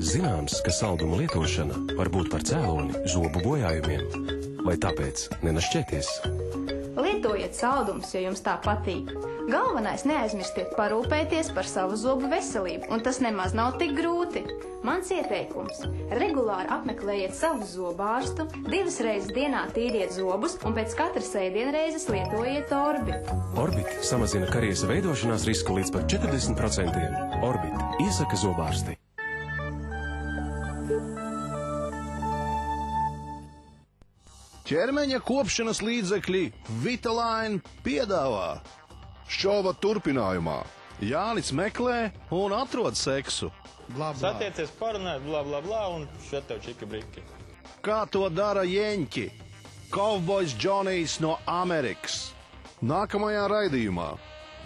Speaker 18: Zināms, ka saldumu lietošana var būt par cēloni zobu bojājumiem. Vai tāpēc nenašķieties?
Speaker 26: Lietojiet saldumus, ja jums tā patīk. Galvenais neaizmirstiet parūpēties par savu zobu veselību, un tas nemaz nav tik grūti. Mans ieteikums – regulāri apmeklējiet savu zobārstu, 2 reizes dienā tīriet zobus un pēc katras ēdienreizes lietojiet Orbit.
Speaker 18: Orbit samazina kariesa veidošanās risku līdz par 40%. Orbit iesaka zobārsti.
Speaker 9: Ķermeņa kopšanas līdzekļi Vitalēna piedāvā. Šova turpinājumā Jānis meklē un atrod seksu.
Speaker 30: Satiecies, parunāt, bla, bla, bla, un šeit tev čiki briki.
Speaker 9: Kā to dara jeņķi? Kovbojs Džonijs no Amerikas. Nākamajā raidījumā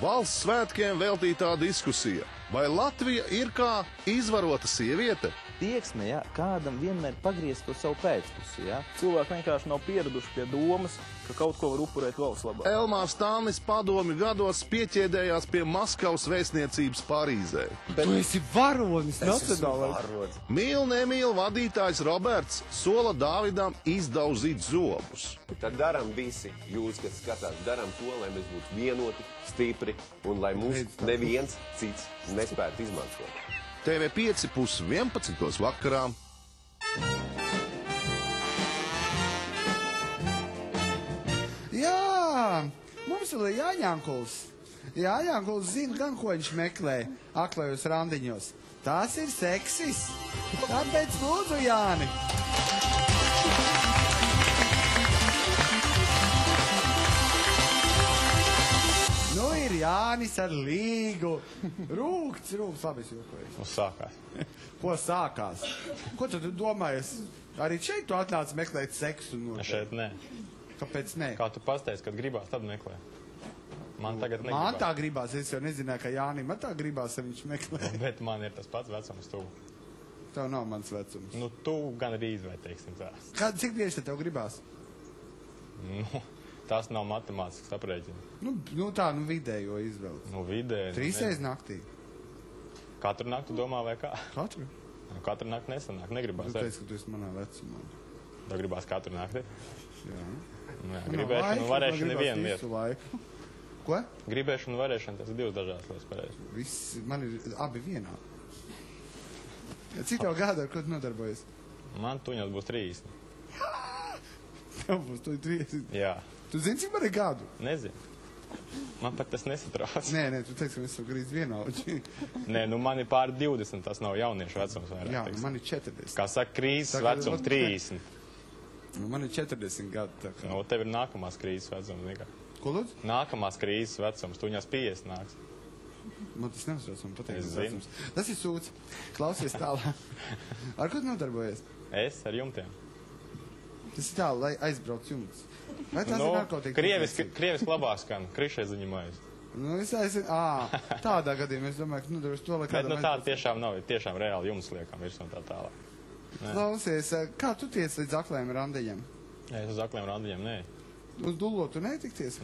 Speaker 9: valsts svētkiem veltītā diskusija. Vai Latvija ir kā izvarota sieviete?
Speaker 1: tieksme, ja, kādam vienmēr pagriezt to savu pēcpusi, ja. Cilvēki vienkārši nav pieraduši pie domas, ka kaut ko var upurēt valsts labā.
Speaker 9: Elmārs Tānis padomju gados pieķēdējās pie Maskavas vēstniecības Parīzē.
Speaker 3: Tu esi varonis nacionālais.
Speaker 9: Mīl nemīl vadītājs Roberts sola Dāvidam izdauzīt zobus.
Speaker 10: Tad daram visi, jūs, kas skatās, daram to, lai mēs būtu vienoti, stipri un lai mūs neviens cits nespētu izmantot.
Speaker 9: TV5 11:00 vakarā.
Speaker 3: Jā, mums vēl ir Jāņankuls. Jāņankuls zina gan, ko viņš meklē aklajos randiņos. Tas ir seksis. Tāpēc lūdzu, Jāni. Nu ir Jānis ar līgu. Rūkts, labi es jokoju.
Speaker 30: Un sākās.
Speaker 3: Ko sākās? Ko tu domājies? Arī šeit tu atnāc meklēt seksu?
Speaker 30: Šeit nē.
Speaker 3: Kāpēc nē?
Speaker 30: Kā tu pasteidz, kad gribās, tad meklē. Man tagad negribās.
Speaker 3: Man tā gribās, es jau nezināju, ka Jānim tā gribās, ja viņš meklē.
Speaker 30: Bet man ir tas pats vecums tuvu.
Speaker 3: Tev nav mans vecums.
Speaker 30: Nu, tu gan arī izvērteiksim tā.
Speaker 3: Cik bieži tev gribās?
Speaker 30: Nu, tas nav matemātisks aprēķins.
Speaker 3: Nu tā, vidējo izvēles.
Speaker 30: Nu, vidēji.
Speaker 3: 3 reizes naktī.
Speaker 30: Katru naktu domā vai kā?
Speaker 3: Katru?
Speaker 30: Nu, katru naktu nesanāk, negribās.
Speaker 3: Tu teici, ka tu esi manā vecumā.
Speaker 30: Tev gribās katru nakti?
Speaker 3: Jā.
Speaker 30: Nu, jā, gribēšana un varēšana ir viena lieta.
Speaker 3: Ko?
Speaker 30: Gribēšana un varēšana, tas ir divas dažādas lietas pareizi.
Speaker 3: Viss, man ir abi vienā. Cik tev gada, ar ko tu nodarbojies?
Speaker 30: Man tuņos būs 30.
Speaker 3: Tev būs 30?
Speaker 30: Jā.
Speaker 3: Tu zini, cik man ir gadu?
Speaker 30: Nezinu. Man pat tas nesatrauc.
Speaker 3: Nē, tu teici, ka mēs esam grīz vienaudži.
Speaker 30: Nē, nu man ir pār 20, tas nav jauniešu vecums vairāk.
Speaker 3: Jā, man ir 40.
Speaker 30: Kā saka, krīzes vecums 30.
Speaker 3: Nu, man ir 40 gadu, tā kā.
Speaker 30: Nu, tev ir nākamās krīzes vecums, nekā.
Speaker 3: Ko lūdzu?
Speaker 30: Nākamās krīzes vecums, tuņās 50 nāks.
Speaker 3: Man tas neuztrauc, man patīk tas vecums. Tas ir sūds. Klausies tālāk. Ar ko tu nodarbojies?
Speaker 30: Es ar jumtiem.
Speaker 3: Tas ir tā, lai aizbrauc jumts. Vai tas ir narkotika?
Speaker 30: Krieviski labāk skan, krišaiziņa maiz.
Speaker 3: Nu, es aizinu, tādā gadījumā es domāju, ka nodarbojas to, lai kādam
Speaker 30: aizbrauc. Bet, tā tiešām nav, tiešām reāli jums liekam virs un tā tālāk.
Speaker 3: Klausies, kā tu tiec līdz aklējiem randiņiem?
Speaker 30: Es uz aklējiem randiņiem, nē.
Speaker 3: Uz dullo tu netikties?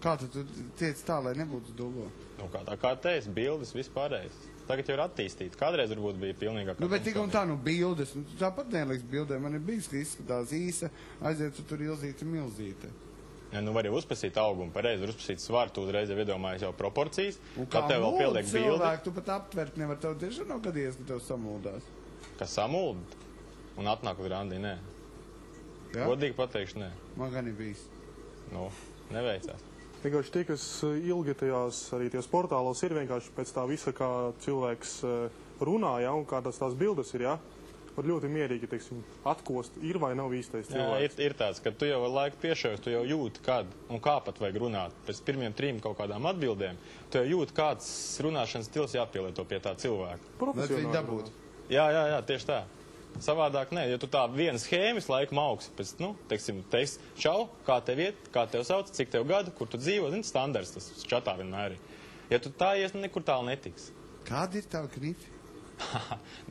Speaker 3: Kā tu tiec tā, lai nebūtu dullo?
Speaker 30: Nu, kā teici, bildes vispārējais. Tagad jau ir attīstīti. Kādreiz varbūt bija pilnīgāk.
Speaker 3: Nu, bet tik un tā, bildes. Nu, tāpat neliks bildē. Man ir bijis, ka izskatās īsa, aiziet tu tur ilzīte, milzīte.
Speaker 30: Ja, nu var jau uzpasīt augumu, pareizi, var uzpasīt svaru, tu uzreiz jau iedomājies jau proporcijas.
Speaker 3: Un kā
Speaker 30: tev vēl pieliek bildi.
Speaker 3: Cilvēku, tu pat aptvert nevar, tev tiešām nav gadījies, ka tev samuldās.
Speaker 30: Kas samuld? Un atnāk uz randī, nē.
Speaker 3: Ja?
Speaker 30: Godīgi pateikšu, nē.
Speaker 3: Man gan ir bijis.
Speaker 30: Nu, neveicās.
Speaker 12: Vienkārši tie, kas ilgi tajās arī tie portālos ir vienkārši pēc tā visa, kā cilvēks runā, ja, un kā tās bildes ir, ja, var ļoti mierīgi, teiksim, atkost, ir vai nav īstais cilvēks.
Speaker 30: Jā, ir tāds, ka tu jau laiku piešaus, tu jau jūti, kad un kā pat vajag runāt. Pēc pirmiem 3 kaut kādām atbildēm, tu jau jūti, kāds runāšanas stils jāpielieto pie tā cilvēka.
Speaker 3: Profesionāli.
Speaker 30: Jā, tieši tā. Savādāk nē, ja tu tā viena schēmas laiku augsi, pēc, teiksim, teiks, čau, kā tev iet, kā tev sauc, cik tev gadu, kur tu dzīvo, zini, standarts, tas čatā vienmēr ir. Ja tu tā ies, nekur tālu netiks.
Speaker 3: Kādi ir tavi knifi?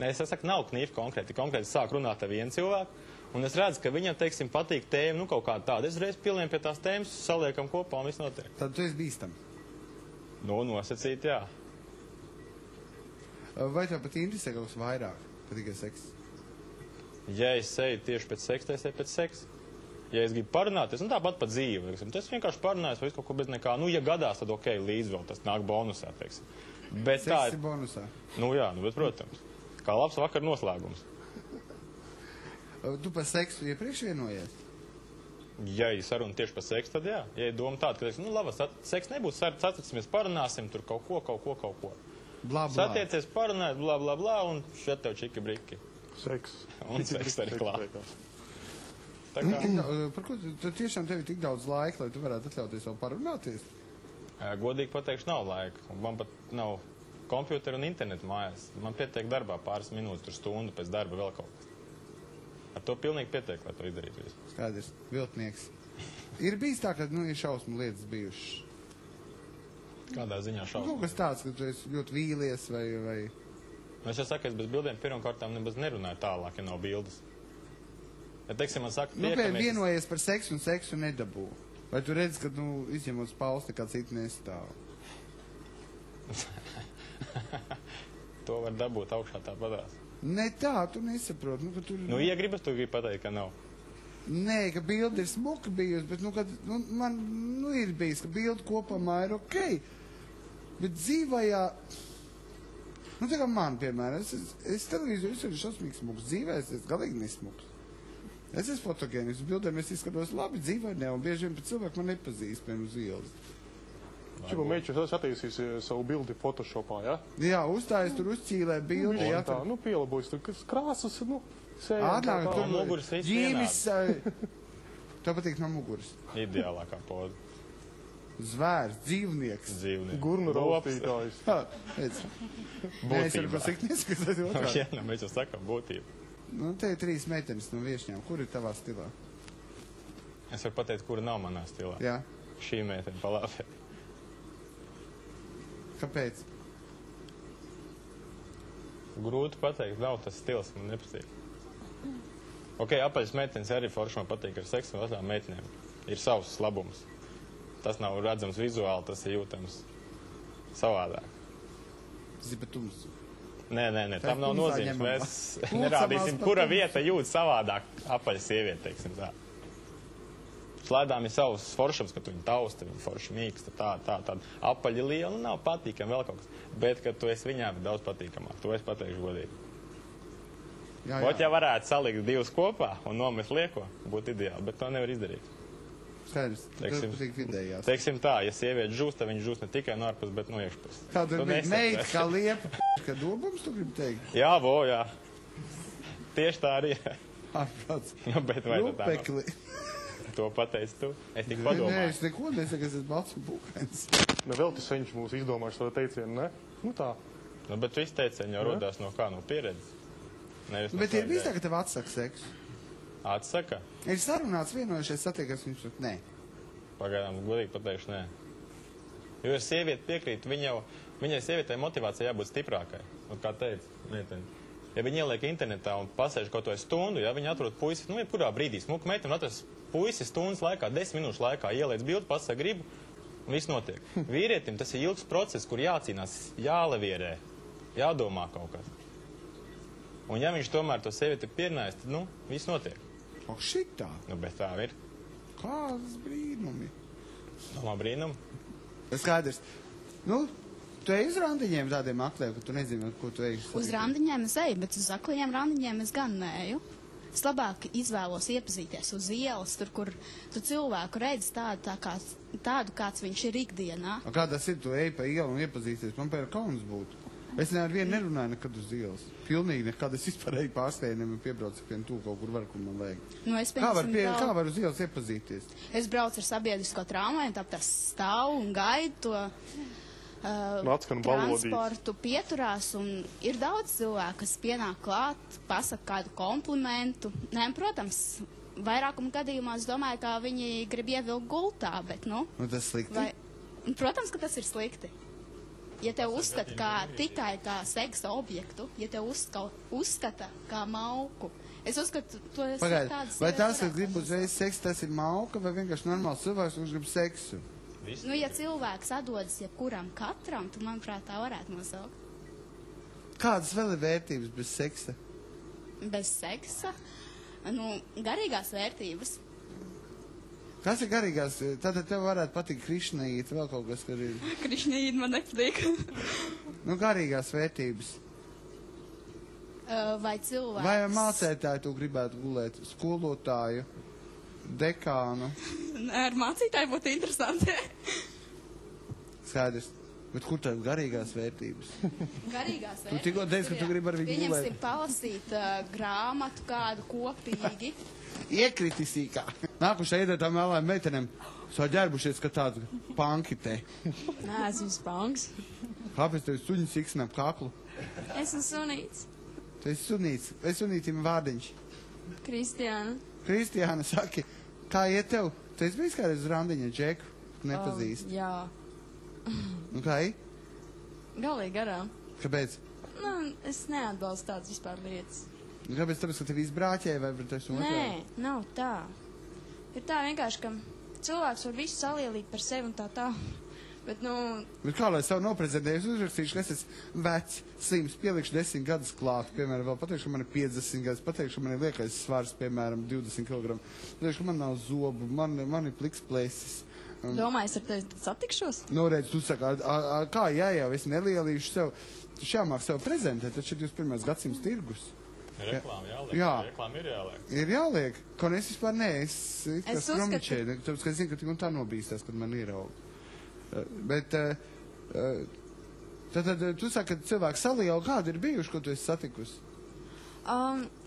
Speaker 30: Nē, es saku, nav knifi konkrēti. Konkrēti sāk runāt ar vienu cilvēku, un es redzu, ka viņam, teiksim, patīk tēma, kaut kāda tāda. Es reiz pieliem pie tās tēmas, saliekam kopā un viss notiek.
Speaker 3: Tad tu esi bīstam?
Speaker 30: Nu, nosacīt, jā.
Speaker 3: Vai tev pat interesē kaut kas vairāk, ka tikai seks?
Speaker 30: Ja es eju tieši pēc seksa, es eju pēc seksa. Ja es gribu parunāties, tāpat pa dzīvi, tas vienkārši parunājas vai kaut ko bez nekā. Nu, ja gadās, tad ok, līdz vēl tas nāk bonusā, teiksim. Bet tā
Speaker 3: ir bonusā?
Speaker 30: Nu, jā, bet, protams. Kā labs vakar noslēgums.
Speaker 3: Tu par seksu iepriekš vienojies?
Speaker 30: Ja ir saruna tieši par seksu, tad jā. Ja ir doma tāda, ka, labi, seks nebūs, satiksimies, parunāsim tur kaut ko.
Speaker 3: Blā, blā.
Speaker 30: Satiecies, parunājas, blā, blā, blā, un šeit tev čiki briki.
Speaker 12: Seks.
Speaker 30: Un seks arī klāt.
Speaker 3: Par ko tu tiešām tev ir tik daudz laika, lai tu varētu atļauties vēl parunāties?
Speaker 30: Godīgi pateikšu, nav laika. Man pat nav kompjutera un internetu mājās. Man pietiek darbā pāris minūtes, tur stundu pēc darba vēl kaut kas. Ar to pilnīgi pietiek, lai to izdarītu visu.
Speaker 3: Skaidrs, viltnieks. Ir bijis tā, ka, ir šausmu lietas bijušas?
Speaker 30: Kādā ziņā šausmu?
Speaker 3: Kaut kas tāds, ka tu esi ļoti vīlies vai...
Speaker 30: Es jau saku, es bez bildēm pirmkārtām nebaz nerunāju tālāk, ja nav bildes. Ja, teiksim, man saka,
Speaker 3: vienojies par seksu un seksu nedabū. Vai tu redzi, ka, izņemot spausti, nekā cita nestāv?
Speaker 30: To var dabūt augšā tāpatās.
Speaker 3: Ne tā, tu nesaproti.
Speaker 30: Ja gribas, tu gribi pateikt, ka nav.
Speaker 3: Nē, ka bilde ir smuka bijusi, bet, man, ir bijis, ka bilde kopumā ir okei. Bet dzīvajā, tā kā man, piemēram, es televīziju esmu šausmīgi smuks, dzīvē es esmu galīgi nesmuks. Es esmu fotogēnis, uz bildēm es izskatos labi, dzīvē ne, un bieži vien pat cilvēki man nepazīst, piemēram, uz ielas.
Speaker 12: Čipa Meičs attīstīs savu bildi Photoshopā, ja?
Speaker 3: Jā, uzstājas tur uzķīlē bildi, jā.
Speaker 12: Tā, pielabojas, tur krāsas,
Speaker 3: Ādnāk,
Speaker 30: no muguras viss vienādi.
Speaker 3: Tev patīk no muguras?
Speaker 30: Ideālākā poza.
Speaker 3: Zvērs, dzīvnieks.
Speaker 12: Gurnu raustītājs.
Speaker 3: Nē, es varu pasakt neskatās otrā.
Speaker 30: Jā, mēs jau sakam būtību.
Speaker 3: Te ir 3 meitenes no Viešņām. Kur ir tavā stilā?
Speaker 30: Es varu pateikt, kura nav manā stilā.
Speaker 3: Jā.
Speaker 30: Šī meitene palāpē.
Speaker 3: Kāpēc?
Speaker 30: Grūti pateikt, nav tas stils, man nepatīk. Ok, apaļas meitenes arī forši man patīk ar seksu un otrām meitenēm. Ir savs labums. Tas nav redzams vizuāli, tas ir jūtams savādāk.
Speaker 3: Tas ir patums.
Speaker 30: Nē, tam nav nozīmes. Mēs nerādīsim, kura vieta jūt savādāk apaļa sieviete, teiksim tā. Slaidām ir savs foršums, ka tu viņu tausta, viņa forši mīksta, tāda apaļa liela, nav patīkama vēl kaut kas. Bet, kad tu esi viņām daudz patīkamāk, to es pateikšu godīgi. Ot, ja varētu salikt divus kopā un nomest lieko, būtu ideāli, bet to nevar izdarīt.
Speaker 3: Skaidrs, tas patīk vidējās.
Speaker 30: Teiksim tā, ja sieviete žūst, tad viņa žūst ne tikai no ārpus, bet no iekšpus.
Speaker 3: Tāda ir meita, kā liepa, ka dobums, tu gribi teikt?
Speaker 30: Jā, jā. Tieši tā arī.
Speaker 3: Ārprāts.
Speaker 30: Bet vai tu tā
Speaker 3: nav?
Speaker 30: To pateici tu? Es tik padomāju.
Speaker 3: Nē, es neko nesaku, es esmu balts un pūkains.
Speaker 12: Vēl tas viņš mūs izdomājuši savu teicienu, ne? Tā.
Speaker 30: Bet viss teicieni jau rodās no kā, no pieredzes.
Speaker 3: Bet ir bijis tā, ka tev atsaka seksu?
Speaker 30: Atsaka?
Speaker 3: Ir sarunāts vienojušies satiekas, viņš saka, nē.
Speaker 30: Pagaidām, godīgi pateikšu, nē. Jo ir sieviete piekrīt, viņai sievietei motivācija jābūt stiprākai. Un kā teica, meiteni, ja viņi ieliek internetā un pasēž kaut to stundu, ja viņi atrod puisi, jebkurā brīdī, smuka meiteni atrast puisi stundas laikā, 10 minūšu laikā, ieliec bildi, pasaka gribu, un viss notiek. Vīrietim tas ir ilgs process, kur jācīnās, jālavierē, jādomā kaut kas. Un ja viņš tomēr to sievieti pierunājas, tad, viss notiek.
Speaker 3: Ak, šitā?
Speaker 30: Bet tā ir.
Speaker 3: Kādas brīnumi?
Speaker 30: Domā brīnumi?
Speaker 3: Skaidrs. Tu ej uz randiņiem tādiem akliem, ka tu nezini, ko tu ej.
Speaker 2: Uz randiņiem es eju, bet uz aklajiem randiņiem es gan neju. Es labāk izvēlos iepazīties uz ielas, tur, kur tu cilvēku redzi tādu, kāds viņš ir ikdienā.
Speaker 3: Kā tas ir, tu ej pa ielu un iepazīties? Man pēc kauns būtu. Es ar vienu nerunāju nekad uz ielas. Pilnīgi nekad. Es vispār eju pārstējumiem un piebraucu pie tu kaut kur var, kur man vajag. Kā var uz ielas iepazīties?
Speaker 2: Es braucu ar sabiedrisko tramvaju, tāpēc stāvu un gaidu to transportu, pieturās, un ir daudz cilvēku, kas pienāk klāt, pasaka kādu komplimentu. Nē, protams, vairākuma gadījumā es domāju, ka viņi grib ievilkt gultā, bet,
Speaker 3: tas slikti?
Speaker 2: Protams, ka tas ir slikti. Ja tev uzskata tikai kā seksa objektu, ja tev uzskata kā mauku, es uzskatu, to es tādas...
Speaker 3: Vai tas, ka grib uzreiz seksu, tas ir mauka, vai vienkārši normāls cilvēks, kurš grib seksu?
Speaker 2: Ja cilvēks atdodas jebkuram katram, tad, manuprāt, tā varētu nosaukt.
Speaker 3: Kādas vēl ir vērtības bez seksa?
Speaker 2: Bez seksa? Garīgās vērtības.
Speaker 3: Kas ir garīgās? Tātad tev varētu patikt Krišnaīta, vēl kaut kas, kad ir...
Speaker 2: Krišnaīta man nepatīk.
Speaker 3: Garīgās vērtības.
Speaker 2: Vai cilvēks...
Speaker 3: Vai mācētāju tu gribētu gulēt? Skolotāju? Dekānu?
Speaker 2: Ar mācītāju būtu interesanti.
Speaker 3: Skaidrs. Bet kur tad garīgās vērtības?
Speaker 2: Garīgās vērtības?
Speaker 3: Tu tikko teici, ka tu gribi ar viņu gulēt.
Speaker 2: Pieņemsim palasīt grāmatu kādu kopīgi.
Speaker 3: Iekritisīgā. Nākušā iedētām vēlēm meitenēm saģērbušies, ka tādu panki te.
Speaker 2: Nē, esmu panks.
Speaker 3: Kāpēc tev suņi siksina ap kaklu?
Speaker 2: Esmu sunīts.
Speaker 3: Tu esi sunīts. Vai sunītim vārdiņš?
Speaker 2: Kristiāna.
Speaker 3: Kristiāna, saki, kā iet tev? Tu esi bijis kādreiz uz randiņa, Džeku? Nepazīst.
Speaker 2: Jā.
Speaker 3: Un kā ir?
Speaker 2: Galīgi garām.
Speaker 3: Kāpēc?
Speaker 5: es neatbalstu tādas vispār lietas.
Speaker 3: Kāpēc tāpēc, ka tev izbrāķēja vai tas otrādi?
Speaker 5: Nē, nav tā. Ir tā vienkārši, ka cilvēks var visu salielīt par sevi un tā. Bet,
Speaker 3: Bet kā lai savu noprezentējusi uzrakstīšu, ka es esmu vecs, slims, pielikšu 10 gadus klāt, piemēram, vēl pateikšu, ka man ir 50 gadus, pateikšu, ka man ir liekais svars, piemēram, 20 kg. Pateikšu, ka man nav zobu, man ir pliks plēsis.
Speaker 5: Domāju, es ar tevi satikšos?
Speaker 3: Redz, tu saka, kā jau es nelielīšu sev, tu jāmāk sev prezentēt, taču ir 21. gadsimts tirgus.
Speaker 30: Reklāma jāliek.
Speaker 3: Jā.
Speaker 30: Reklāma ir jāliek.
Speaker 3: Ir jāliek, ko es vispār es skromičēju, tāpēc, ka es zinu, ka tik un tā nobīstās, kad man ierauga. Bet tad tu saki, ka cilvēki saliela, kādi ir bijuši, ko tu esi satikusi?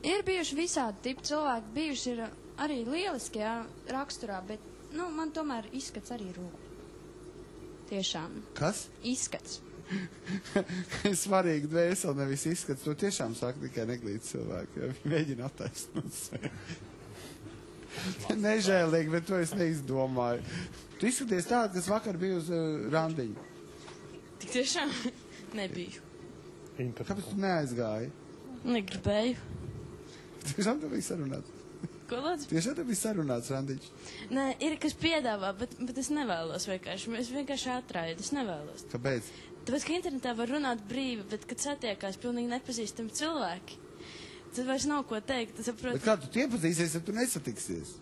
Speaker 5: Ir bijuši visādi tipi cilvēki, bijuši ir arī lieliski, jā, raksturā, bet, man tomēr izskats arī rūp. Tiešām.
Speaker 3: Kas?
Speaker 5: Izskats.
Speaker 3: Svarīgi dvēseli, nevis izskats. To tiešām saka tikai neglīti cilvēki, jo viņi mēģina attaisnot sevi. Nežēlīgi, bet to es neizdomāju. Tu izskaties tādu, kas vakar bija uz randiņu.
Speaker 5: Tik tiešām nebiju.
Speaker 3: Kāpēc tu neaizgāji?
Speaker 5: Negribēju.
Speaker 3: Tiešām tev bija sarunāts?
Speaker 5: Ko lūdzu?
Speaker 3: Tiešām tev bija sarunāts randiņš?
Speaker 5: Nē, ir kas piedāvā, bet es nevēlos vienkārši. Es vienkārši atraidu, es nevēlos.
Speaker 3: Kāpēc?
Speaker 5: Tāpēc, ka internetā var runāt brīvi, bet, kad satiekās pilnīgi nepazīstami cilvēki, tad vairs nav ko teikt.
Speaker 3: Bet kā tu iepazīsies, ja tu nesatiksies?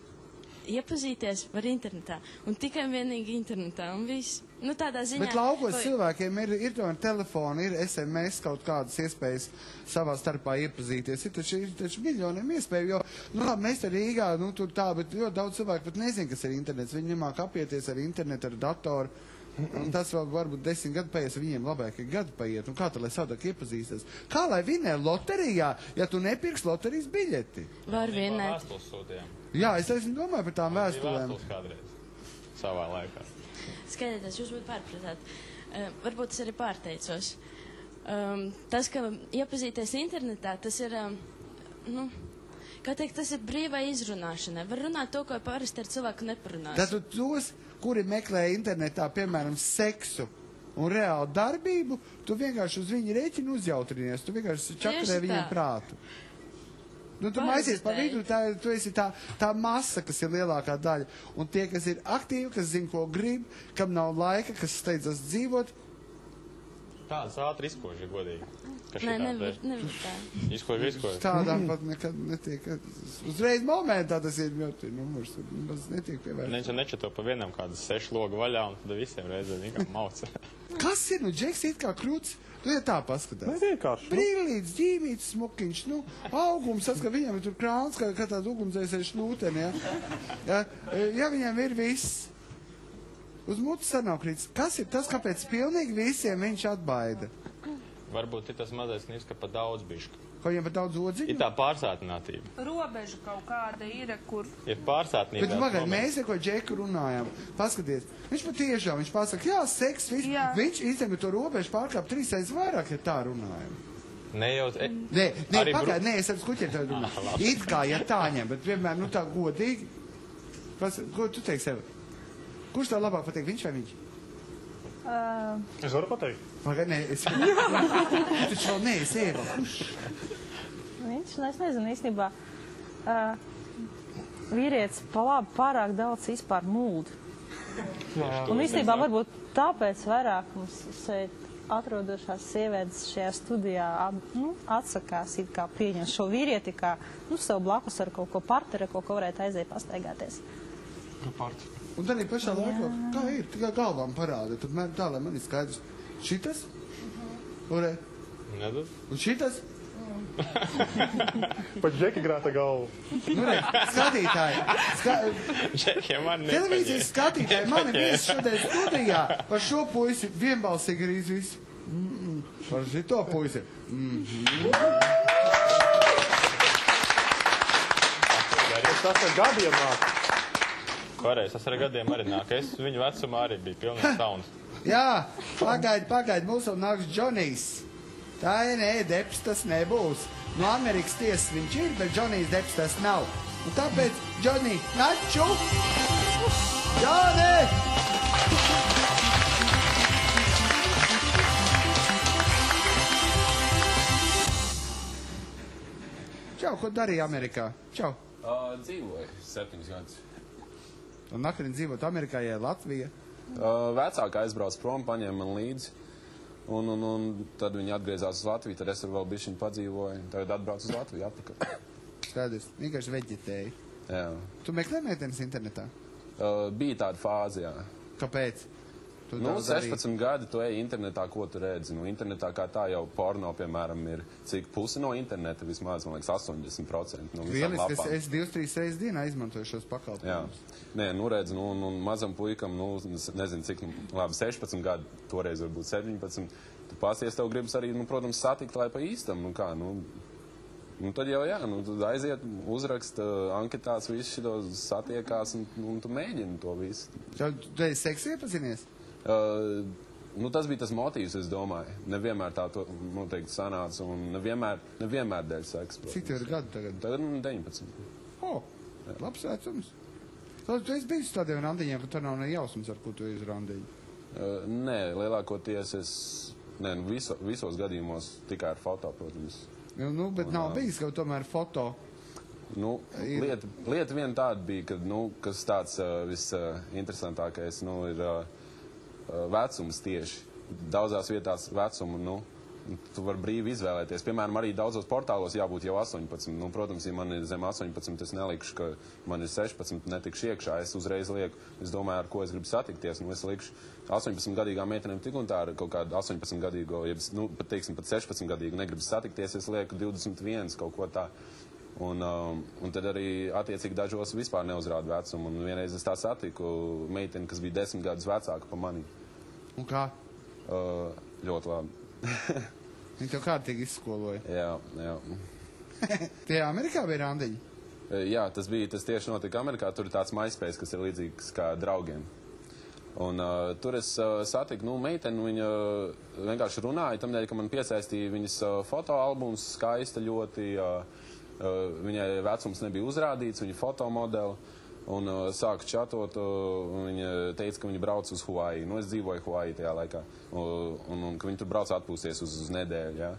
Speaker 5: Iepazīties var internetā, un tikai vienīgi internetā, un viss. Tādā ziņā...
Speaker 3: Bet laukos cilvēkiem ir tomēr telefoni, ir SMS, kaut kādas iespējas savā starpā iepazīties. Ir taču miljoniem iespēju, jo, mēs te Rīgā, tur tā, bet ļoti daudz cilvēku pat nezin, kas ir internets. Viņi nemāk apieties ar internetu, ar datoru. Un tas vēl varbūt 10 gadu paies, viņiem labāk ir gadu paiet. Un kā tad, lai savādāk iepazīsties? Kā lai vinē loterijā, ja tu nepirks loterijas biļeti?
Speaker 5: Var vinēt.
Speaker 30: Vēstules sūtījām.
Speaker 3: Jā, es domāju par tām vēstulēm.
Speaker 30: Vēstules kādreiz. Savā laikā.
Speaker 5: Skaidrs, jūs būtu pārpratāt. Varbūt es arī pārteicos. Tas, ka iepazīties internetā, tas ir, kā teikt, tas ir brīvai izrunāšanai. Var runāt to, ko parasti ar cilvēku neparunās.
Speaker 3: Tātad tos, kuri meklē internetā, piemēram, seksu un reālu darbību, tu vienkārši uz viņu rēķinu uzjautrinies, tu vienkārši čakarē viņiem prātu. Tu maizies pa vidu, tu esi tā masa, kas ir lielākā daļa. Un tie, kas ir aktīvi, kas zina, ko grib, kam nav laika, kas steidzas dzīvot.
Speaker 30: Tādas ātri izkoži, godīgi.
Speaker 5: Nē, nevar tā.
Speaker 30: Izkoži.
Speaker 3: Tādām pat nekad netiek. Uzreiz momentā tas ir ļoti numurs. Tas netiek pievērst.
Speaker 30: Viņš nečato pa vienam kādas 6 logu vaļā un tad visiem reizēm vienkārši mauca.
Speaker 3: Kas ir? Džeks it kā krūts. Tu ja tā paskatās.
Speaker 12: Ne vienkārši.
Speaker 3: Brīvlīdz, ģīmīts, smukiņš, augums, ka viņam ir tur krāns, kā tāds ugunsdzēsēs šlūteni, ja? Ja viņam ir viss, uz mutes sarunā krīts. Kas ir tas, kāpēc pilnīgi visiem viņš atbaida?
Speaker 30: Varbūt ir tas mazais knīvs, ka pa daudz bišķi.
Speaker 3: Ko viņam pa daudz odziņu?
Speaker 30: Ir tā pārsātinātība.
Speaker 13: Robeža kaut kāda ir, kur...
Speaker 30: Ir pārsātnība.
Speaker 3: Bet pagaid, mēs ar ko Džeku runājam. Paskaties, viņš patiešām, viņš pasaka, jā, seks, viss. Viņš īstenībā to robežu pārkāp 3 reizes vairāk, ja tā runājam.
Speaker 30: Ne jau...
Speaker 3: Nē, pagaid, es ar skuķiem tā runāju. It kā, ja tā ņem, bet vienmēr, tā godīgi. Ko tu teiksi sev? Kurš tā labāk pateikt, viņš vai viņš?
Speaker 12: Es varu pateikt.
Speaker 3: Pagaid, nē, es... Tu taču vēl neesi Eva. Kurš?
Speaker 13: Viņš, es nezinu, īstenībā, vīrietis pa labi pārāk daudz vispār mūd. Un īstenībā varbūt tāpēc vairāk mums šeit atrodošās sievietes šajā studijā atsakās it kā pieņemt šo vīrieti kā, sev blakus ar kaut ko partneri, ko varētu aiziet pastaigāties.
Speaker 3: Un tad ir pašā laikā, kā ir, tikai galvām parāda, tad tā, lai man ir skaidrs. Šitas? Ure?
Speaker 30: Nedod.
Speaker 3: Un šitas?
Speaker 12: Pat Džeki grāta galvu.
Speaker 3: Skatītāji.
Speaker 30: Džekiem man nepaņēma.
Speaker 3: Televīzijas skatītāji, mani viesi šodien studijā par šo puisi vienbalsīgi arī visu. Par šito puisi.
Speaker 12: Tas ar gadiem nāk.
Speaker 30: Koreiz, tas ar gadiem arī nāk. Es viņu vecumā arī biju pilnīgi sauns.
Speaker 3: Jā, pagaidi, mums vēl nāks Džonijs. Tā ir, nē, Deps tas nebūs. No Amerikas tiesas viņš ir, bet Džonijs Deps tas nav. Un tāpēc, Džonij, naču! Džoni! Čau, ko darīja Amerikā? Čau.
Speaker 4: Dzīvoju 7 gadus.
Speaker 3: Un nakarien dzīvot Amerikā, ja Latvija?
Speaker 4: Vecākā aizbrauc prom, paņēma man līdzi. Un tad viņi atgriezās uz Latviju, tad es tur vēl bišķiņu padzīvoju. Tagad atbrauc uz Latviju atpakaļ.
Speaker 3: Skaidrs, vienkārši veģetēji.
Speaker 4: Jā.
Speaker 3: Tu meklē meitenes internetā?
Speaker 4: Bija tāda fāze, jā.
Speaker 3: Kāpēc?
Speaker 4: 16 gadi tu ej internetā, ko tu redzi. Internetā kā tā jau porno, piemēram, ir cik pusi no interneta vismaz, man liekas, 80% no visām lapām.
Speaker 3: Lieliski, es 2-3 reizes dienā izmantoju šos pakalpojumus.
Speaker 4: Nē, redzi, un mazam puikam, nezinu cik, labi, 16 gadi, toreiz varbūt 17, tu pasies, tev gribas arī, protams, satikt, lai pa īstam, tad jau, jā, tad aiziet, uzrakst anketās, visu šito satiekās, un tu mēģini to visu.
Speaker 3: Tu esi seksu iepazinies?
Speaker 4: Tas bija tas motīvs, es domāju. Nevienmēr tā to noteikti sanāca, un nevienmēr dēļ seksa.
Speaker 3: Cik tev ir gadu tagad?
Speaker 4: Tagad 19.
Speaker 3: Labs vecums. Tu esi bijis tādiem randiņiem, ka tur nav ne jausmas, ar ko tu esi randiņi?
Speaker 4: Nē, lielākoties visos gadījumos tikai ar foto, protams.
Speaker 3: Bet nav bijis, ka tomēr foto...
Speaker 4: Lieta vien tāda bija, kas tāds visinteresantākais, ir vecums tieši. Daudzās vietās vecumu, tu vari brīvi izvēlēties. Piemēram, arī daudzos portālos jābūt jau 18. Protams, ja man ir zem 18, es nelikšu, ka man ir 16, netikšu iekšā. Es uzreiz lieku, es domāju, ar ko es gribu satikties. Es likšu 18-gadīgām meitenēm tik un tā ar kaut kādu 18-gadīgo, pat 16-gadīgu negribas satikties, es lieku 21, kaut ko tā. Un tad arī attiecīgi dažos vispār neuzrāda vecumu. Un vienreiz es tā satiku meiteni, kas bija 10 gadus vecāka pa mani.
Speaker 3: Un kā?
Speaker 4: Ļoti labi.
Speaker 3: Viņi tev kārtīgi izskoloja?
Speaker 4: Jā.
Speaker 3: Tie Amerikā bija randiņi?
Speaker 4: Jā, tas tieši notika Amerikā. Tur ir tāds MySpace, kas ir līdzīgs kā draugiem. Un tur es satiku meiteni, viņa vienkārši runāja, tamdēļ, ka man piesaistīja viņas fotoalbums, skaista ļoti. Viņai vecums nebija uzrādīts, viņa fotomodeli, un sāka čatot, un viņa teica, ka viņa brauc uz Hawaii. Es dzīvoju Hawaii tajā laikā, un ka viņa tur brauc atpūsties uz nedēļu, jā.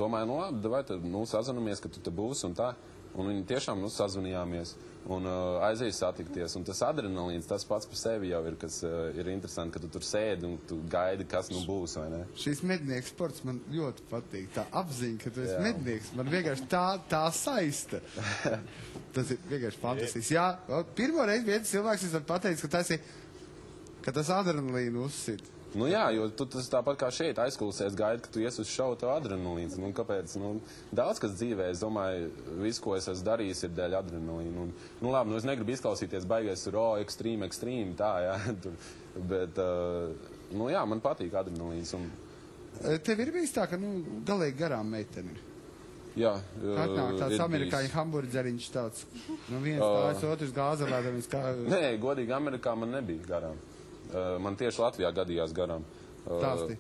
Speaker 4: Domāju, labi, vai tad, sazvanamies, ka tu te būsi un tā. Un viņi tiešām sazvanījāmies un aizēja satikties. Un tas adrenalīns, tas pats par sevi jau ir, kas ir interesanti, ka tu tur sēdi un tu gaidi, kas būs, vai ne?
Speaker 3: Šīs mednieks sports man ļoti patīk. Tā apziņa, ka tu esi mednieks, man vienkārši tā saista. Tas ir vienkārši fantastisks. Jā, pirmo reizi viens cilvēks es pateicu, ka tas adrenalīnu uzsit.
Speaker 4: Jā, jo tu tas tāpat kā šeit aizkulisēs gaidi, ka tu ies uz šovu tev adrenalīns. Kāpēc? Daudz kas dzīvē, es domāju, visu, ko es esmu darījis, ir dēļ adrenalīna. Labi, es negribu izklausīties baigais tur, ekstrīm, tā, jā. Bet, jā, man patīk adrenalīns.
Speaker 3: Tev ir bijis tā, ka, galīgi garām meiteni ir?
Speaker 4: Jā.
Speaker 3: Atnāk tāds amerikāņu hamburģeriņš tāds. Viens tāds, otrs gāzelēdams kā...
Speaker 4: Nē, godīgi, Amerikā man nebija garām. Man tieši Latvijā gadījās garām.
Speaker 3: Tāsti?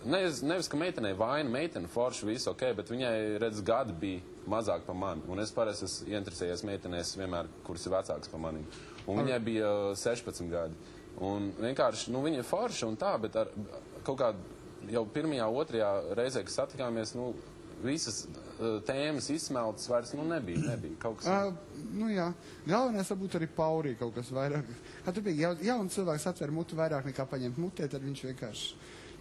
Speaker 4: Nevis, ka meitenei vaina, meitene forši, visu ok, bet viņai, redz, gadi bija mazāk pa mani. Un es parasti esmu ieinteresējies meitenēs vienmēr, kuras ir vecākas pa manim. Un viņai bija 16 gadi. Un vienkārši, viņa ir forša un tā, bet ar kaut kādu jau pirmajā, otrajā reizē, kad satikāmies, visas tēmas izsmeltas vairs, nebija kaut kas.
Speaker 3: Jā, galvenais varbūt arī paurī kaut kas vairāk. Kad tu biji jauns cilvēks atver mutu vairāk nekā paņemt mutē, tad viņš vienkārši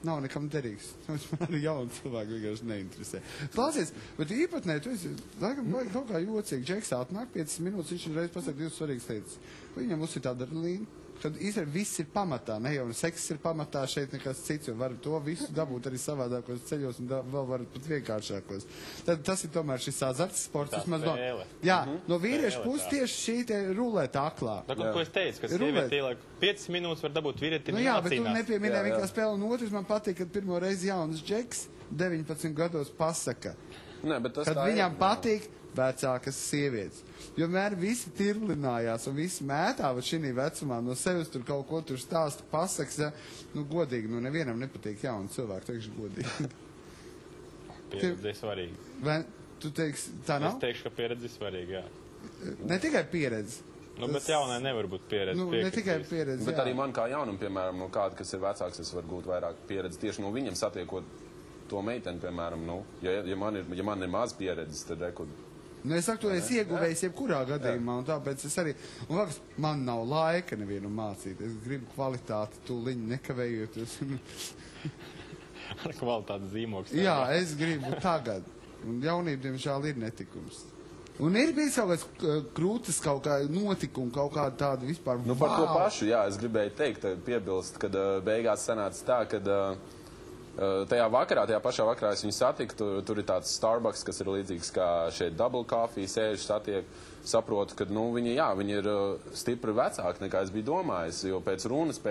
Speaker 3: nav nekam derīgs. Man arī jauns cilvēks vienkārši neinteresē. Klausies, bet īpatnē, tu esi, laikam, kaut kā jocīgi. Džeks atnāk 5 minūtes, viņš uzreiz pasaka 2 svarīgas lietas. Viņam uzsit adrenalīnu. Kad īstenībā viss ir pamatā, ne jau seks ir pamatā, šeit nekas cits, jo var to visu dabūt arī savādākos ceļos un vēl var pat vienkāršākos. Tad tas ir tomēr šis azarts sports.
Speaker 30: Tā spēle.
Speaker 3: Jā, no vīriešu puses tieši šī te rulēta aklā.
Speaker 30: Tā, ko es teicu, ka sievieti ielāk 5 minūtes var dabūt vīrieti
Speaker 3: jā, bet tu nepieminēji vienkār spēli. Un otrs man patīk, kad pirmo reizi jauns Džeks 19 gados pasaka, kad viņam patīk vecākas sievietes. Jo mēr visi tirlinājās un visi mētāva šī vecumā no sevis tur kaut ko tur stāsta, pasaks, ja, godīgi, nevienam nepatīk jauni cilvēki, teikšu godīgi.
Speaker 30: Pieredze ir svarīga.
Speaker 3: Vai tu teiksi, tā nav?
Speaker 30: Es teikšu, ka pieredze ir svarīga, jā.
Speaker 3: Ne tikai pieredze.
Speaker 30: Bet jaunai nevar būt pieredze.
Speaker 3: Ne tikai pieredze,
Speaker 4: bet arī man kā jaunam, piemēram, kāda, kas ir vecāks, es varu gūt vairāk pieredzi tieši no viņiem satiekot to meiteni, piemēram, nu, ja man ir maz pieredzes, tad rekud.
Speaker 3: Nu, es saku, tu esi ieguvējis jebkurā gadījumā, un tāpēc es arī, un vāks, man nav laika nevienu mācīt, es gribu kvalitāti, tūliņu nekavējoties.
Speaker 30: Ar kvalitātes zīmogu.
Speaker 3: Jā, es gribu tagad, un jaunība, diemžēl, ir netikums. Un ir bijis kaut kāds krūtis, kaut kā notikumi, kaut kāda tāda vispār.
Speaker 4: Nu, par to pašu, jā, es gribēju teikt, piebilst, kad beigās sanāca tā, kad tajā pašā vakarā es viņu satiku, tur ir tāds Starbucks, kas ir līdzīgs kā šeit Double Coffee, sēžu saprotu, ka, nu, viņi ir stipri vecāki, nekā es biju domājis, jo pēc runas,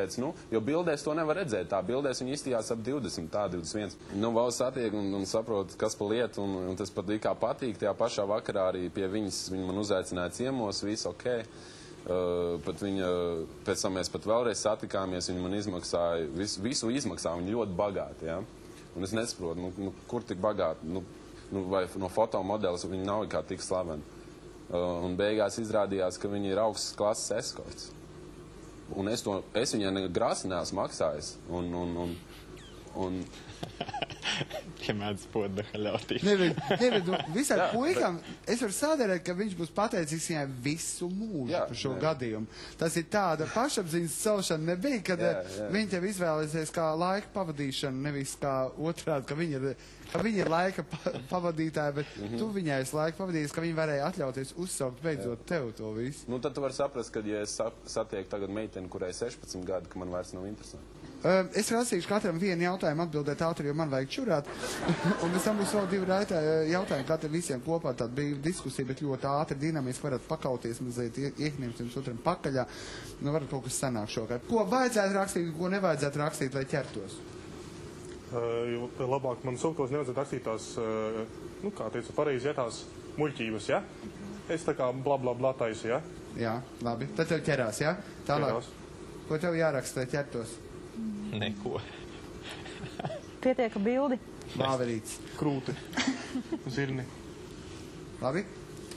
Speaker 4: jo bildēs to nevar redzēt, tā bildēs viņi izstījās ap 20, tā 21. Nu, vēl satiek un saprotu, kas pa lietu, un tas pat kā patīk, tajā pašā vakarā arī pie viņas, viņi man uzaicināja ciemos, viss ok. Pat viņa, pēc tam mēs pat vēlreiz satikāmies, viņa man izmaksāja, visu izmaksāja, viņa ļoti bagāti, ja? Un es nesaprotu, kur tik bagāti, vai no fotomodeles viņa nav kā tik slavena. Un beigās izrādījās, ka viņa ir augstas klases eskorts. Un es viņai grāsi neesmu maksājis.
Speaker 30: Mēdz poda ļautīt.
Speaker 3: Nevedu, visai puikam, es varu sādērēt, ka viņš būs pateicis viņai visu mūžu par šo gadījumu. Tas ir tāda pašapziņas celšana nebija, kad viņi tev izvēlēsies kā laika pavadīšanu, nevis kā otrādi, ka viņi ir laika pavadītāji, bet tu viņai esi laika pavadījis, ka viņi varēja atļauties uzsaukt beidzot tev to visu.
Speaker 4: Nu, tad tu vari saprast, ka, ja es satieku tagad meiteni, kurai 16 gadi, ka man vairs nav interesanti.
Speaker 3: Es rasīšu katram vienu jautājumu atbildēt ātri, jo man vajag čurāt. Un pēc tam būs vēl 2 jautājumi, katram visiem kopā tāda bija diskusija, bet ļoti ātri, dinamiski varat pakauties, mazliet iekņemt jums otram pakaļā. Nu, varat kaut kas sanāk šokāt. Ko vajadzētu rakstīt, ko nevajadzētu rakstīt, lai ķertos?
Speaker 12: Labāk man subkos nevajadzētu rakstīt tās, kā teicu, pareizi, tās muļķības, ja? Es tā kā bla bla bla taisu, ja?
Speaker 3: Jā, labi. Tad tev ķerās, ja? Tālāk. Ko tev jāraksta, lai ķertos?
Speaker 30: Neko.
Speaker 13: Pietieka bildi.
Speaker 3: Vāverīts.
Speaker 12: Krūti. Zirni.
Speaker 3: Labi.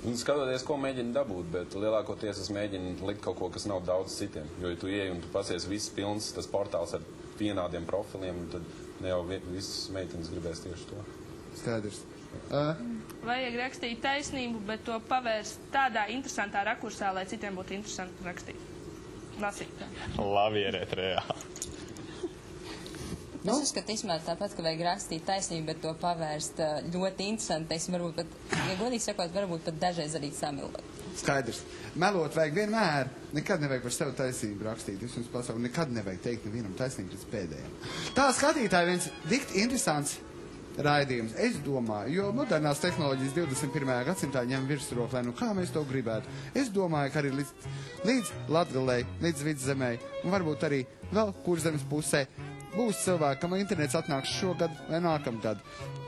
Speaker 4: Un skatoties, ko mēģina dabūt, bet lielākoties es mēģinu likt kaut ko, kas nav daudz citiem. Jo, ja tu ieej un tu pasies viss pilns, tas portāls ar vienādiem profiliem, tad ne jau visas meitenes gribēs tieši to.
Speaker 3: Skaidrs.
Speaker 7: Vajag rakstīt taisnību, bet to pavērst tādā interesantā rakursā, lai citiem būtu interesanti rakstīt. Lasīt.
Speaker 30: Lavierēt reāli.
Speaker 14: Es uzskatu, tāpat, ka vajag rakstīt taisnību, bet to pavērst ļoti interesanti, varbūt pat, ja godīgi sakot, varbūt pat dažreiz arī samilot.
Speaker 3: Skaidrs. Melot vajag vienmēr. Nekad nevajag par sevi taisnību rakstīt. Es jums pasaku, nekad nevajag teikt nevienam taisnību līdz pēdējiem. Tā skatītāji viens dikti interesants raidījums. Es domāju, jo modernās tehnoloģijas 21. gadsimtā ņem virsroku, lai nu kā mēs to gribētu. Es domāju, ka arī līdz Latgalei, līdz Vidzemei un varbūt arī vēl Kurzemes pusē būs cilvēki, kam internets atnāks šogad vai nākamgad.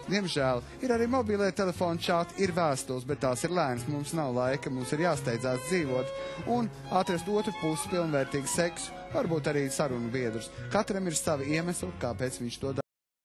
Speaker 3: Diemžēl ir arī mobilie telefonu čāti, ir vēstules, bet tās ir lēnas, mums nav laika, mums ir jāsteidzās dzīvot un atrast otru pusi pilnvērtīgu seksu, varbūt arī sarunu biedrus. Katram ir savi iemesli, kāpēc viņš to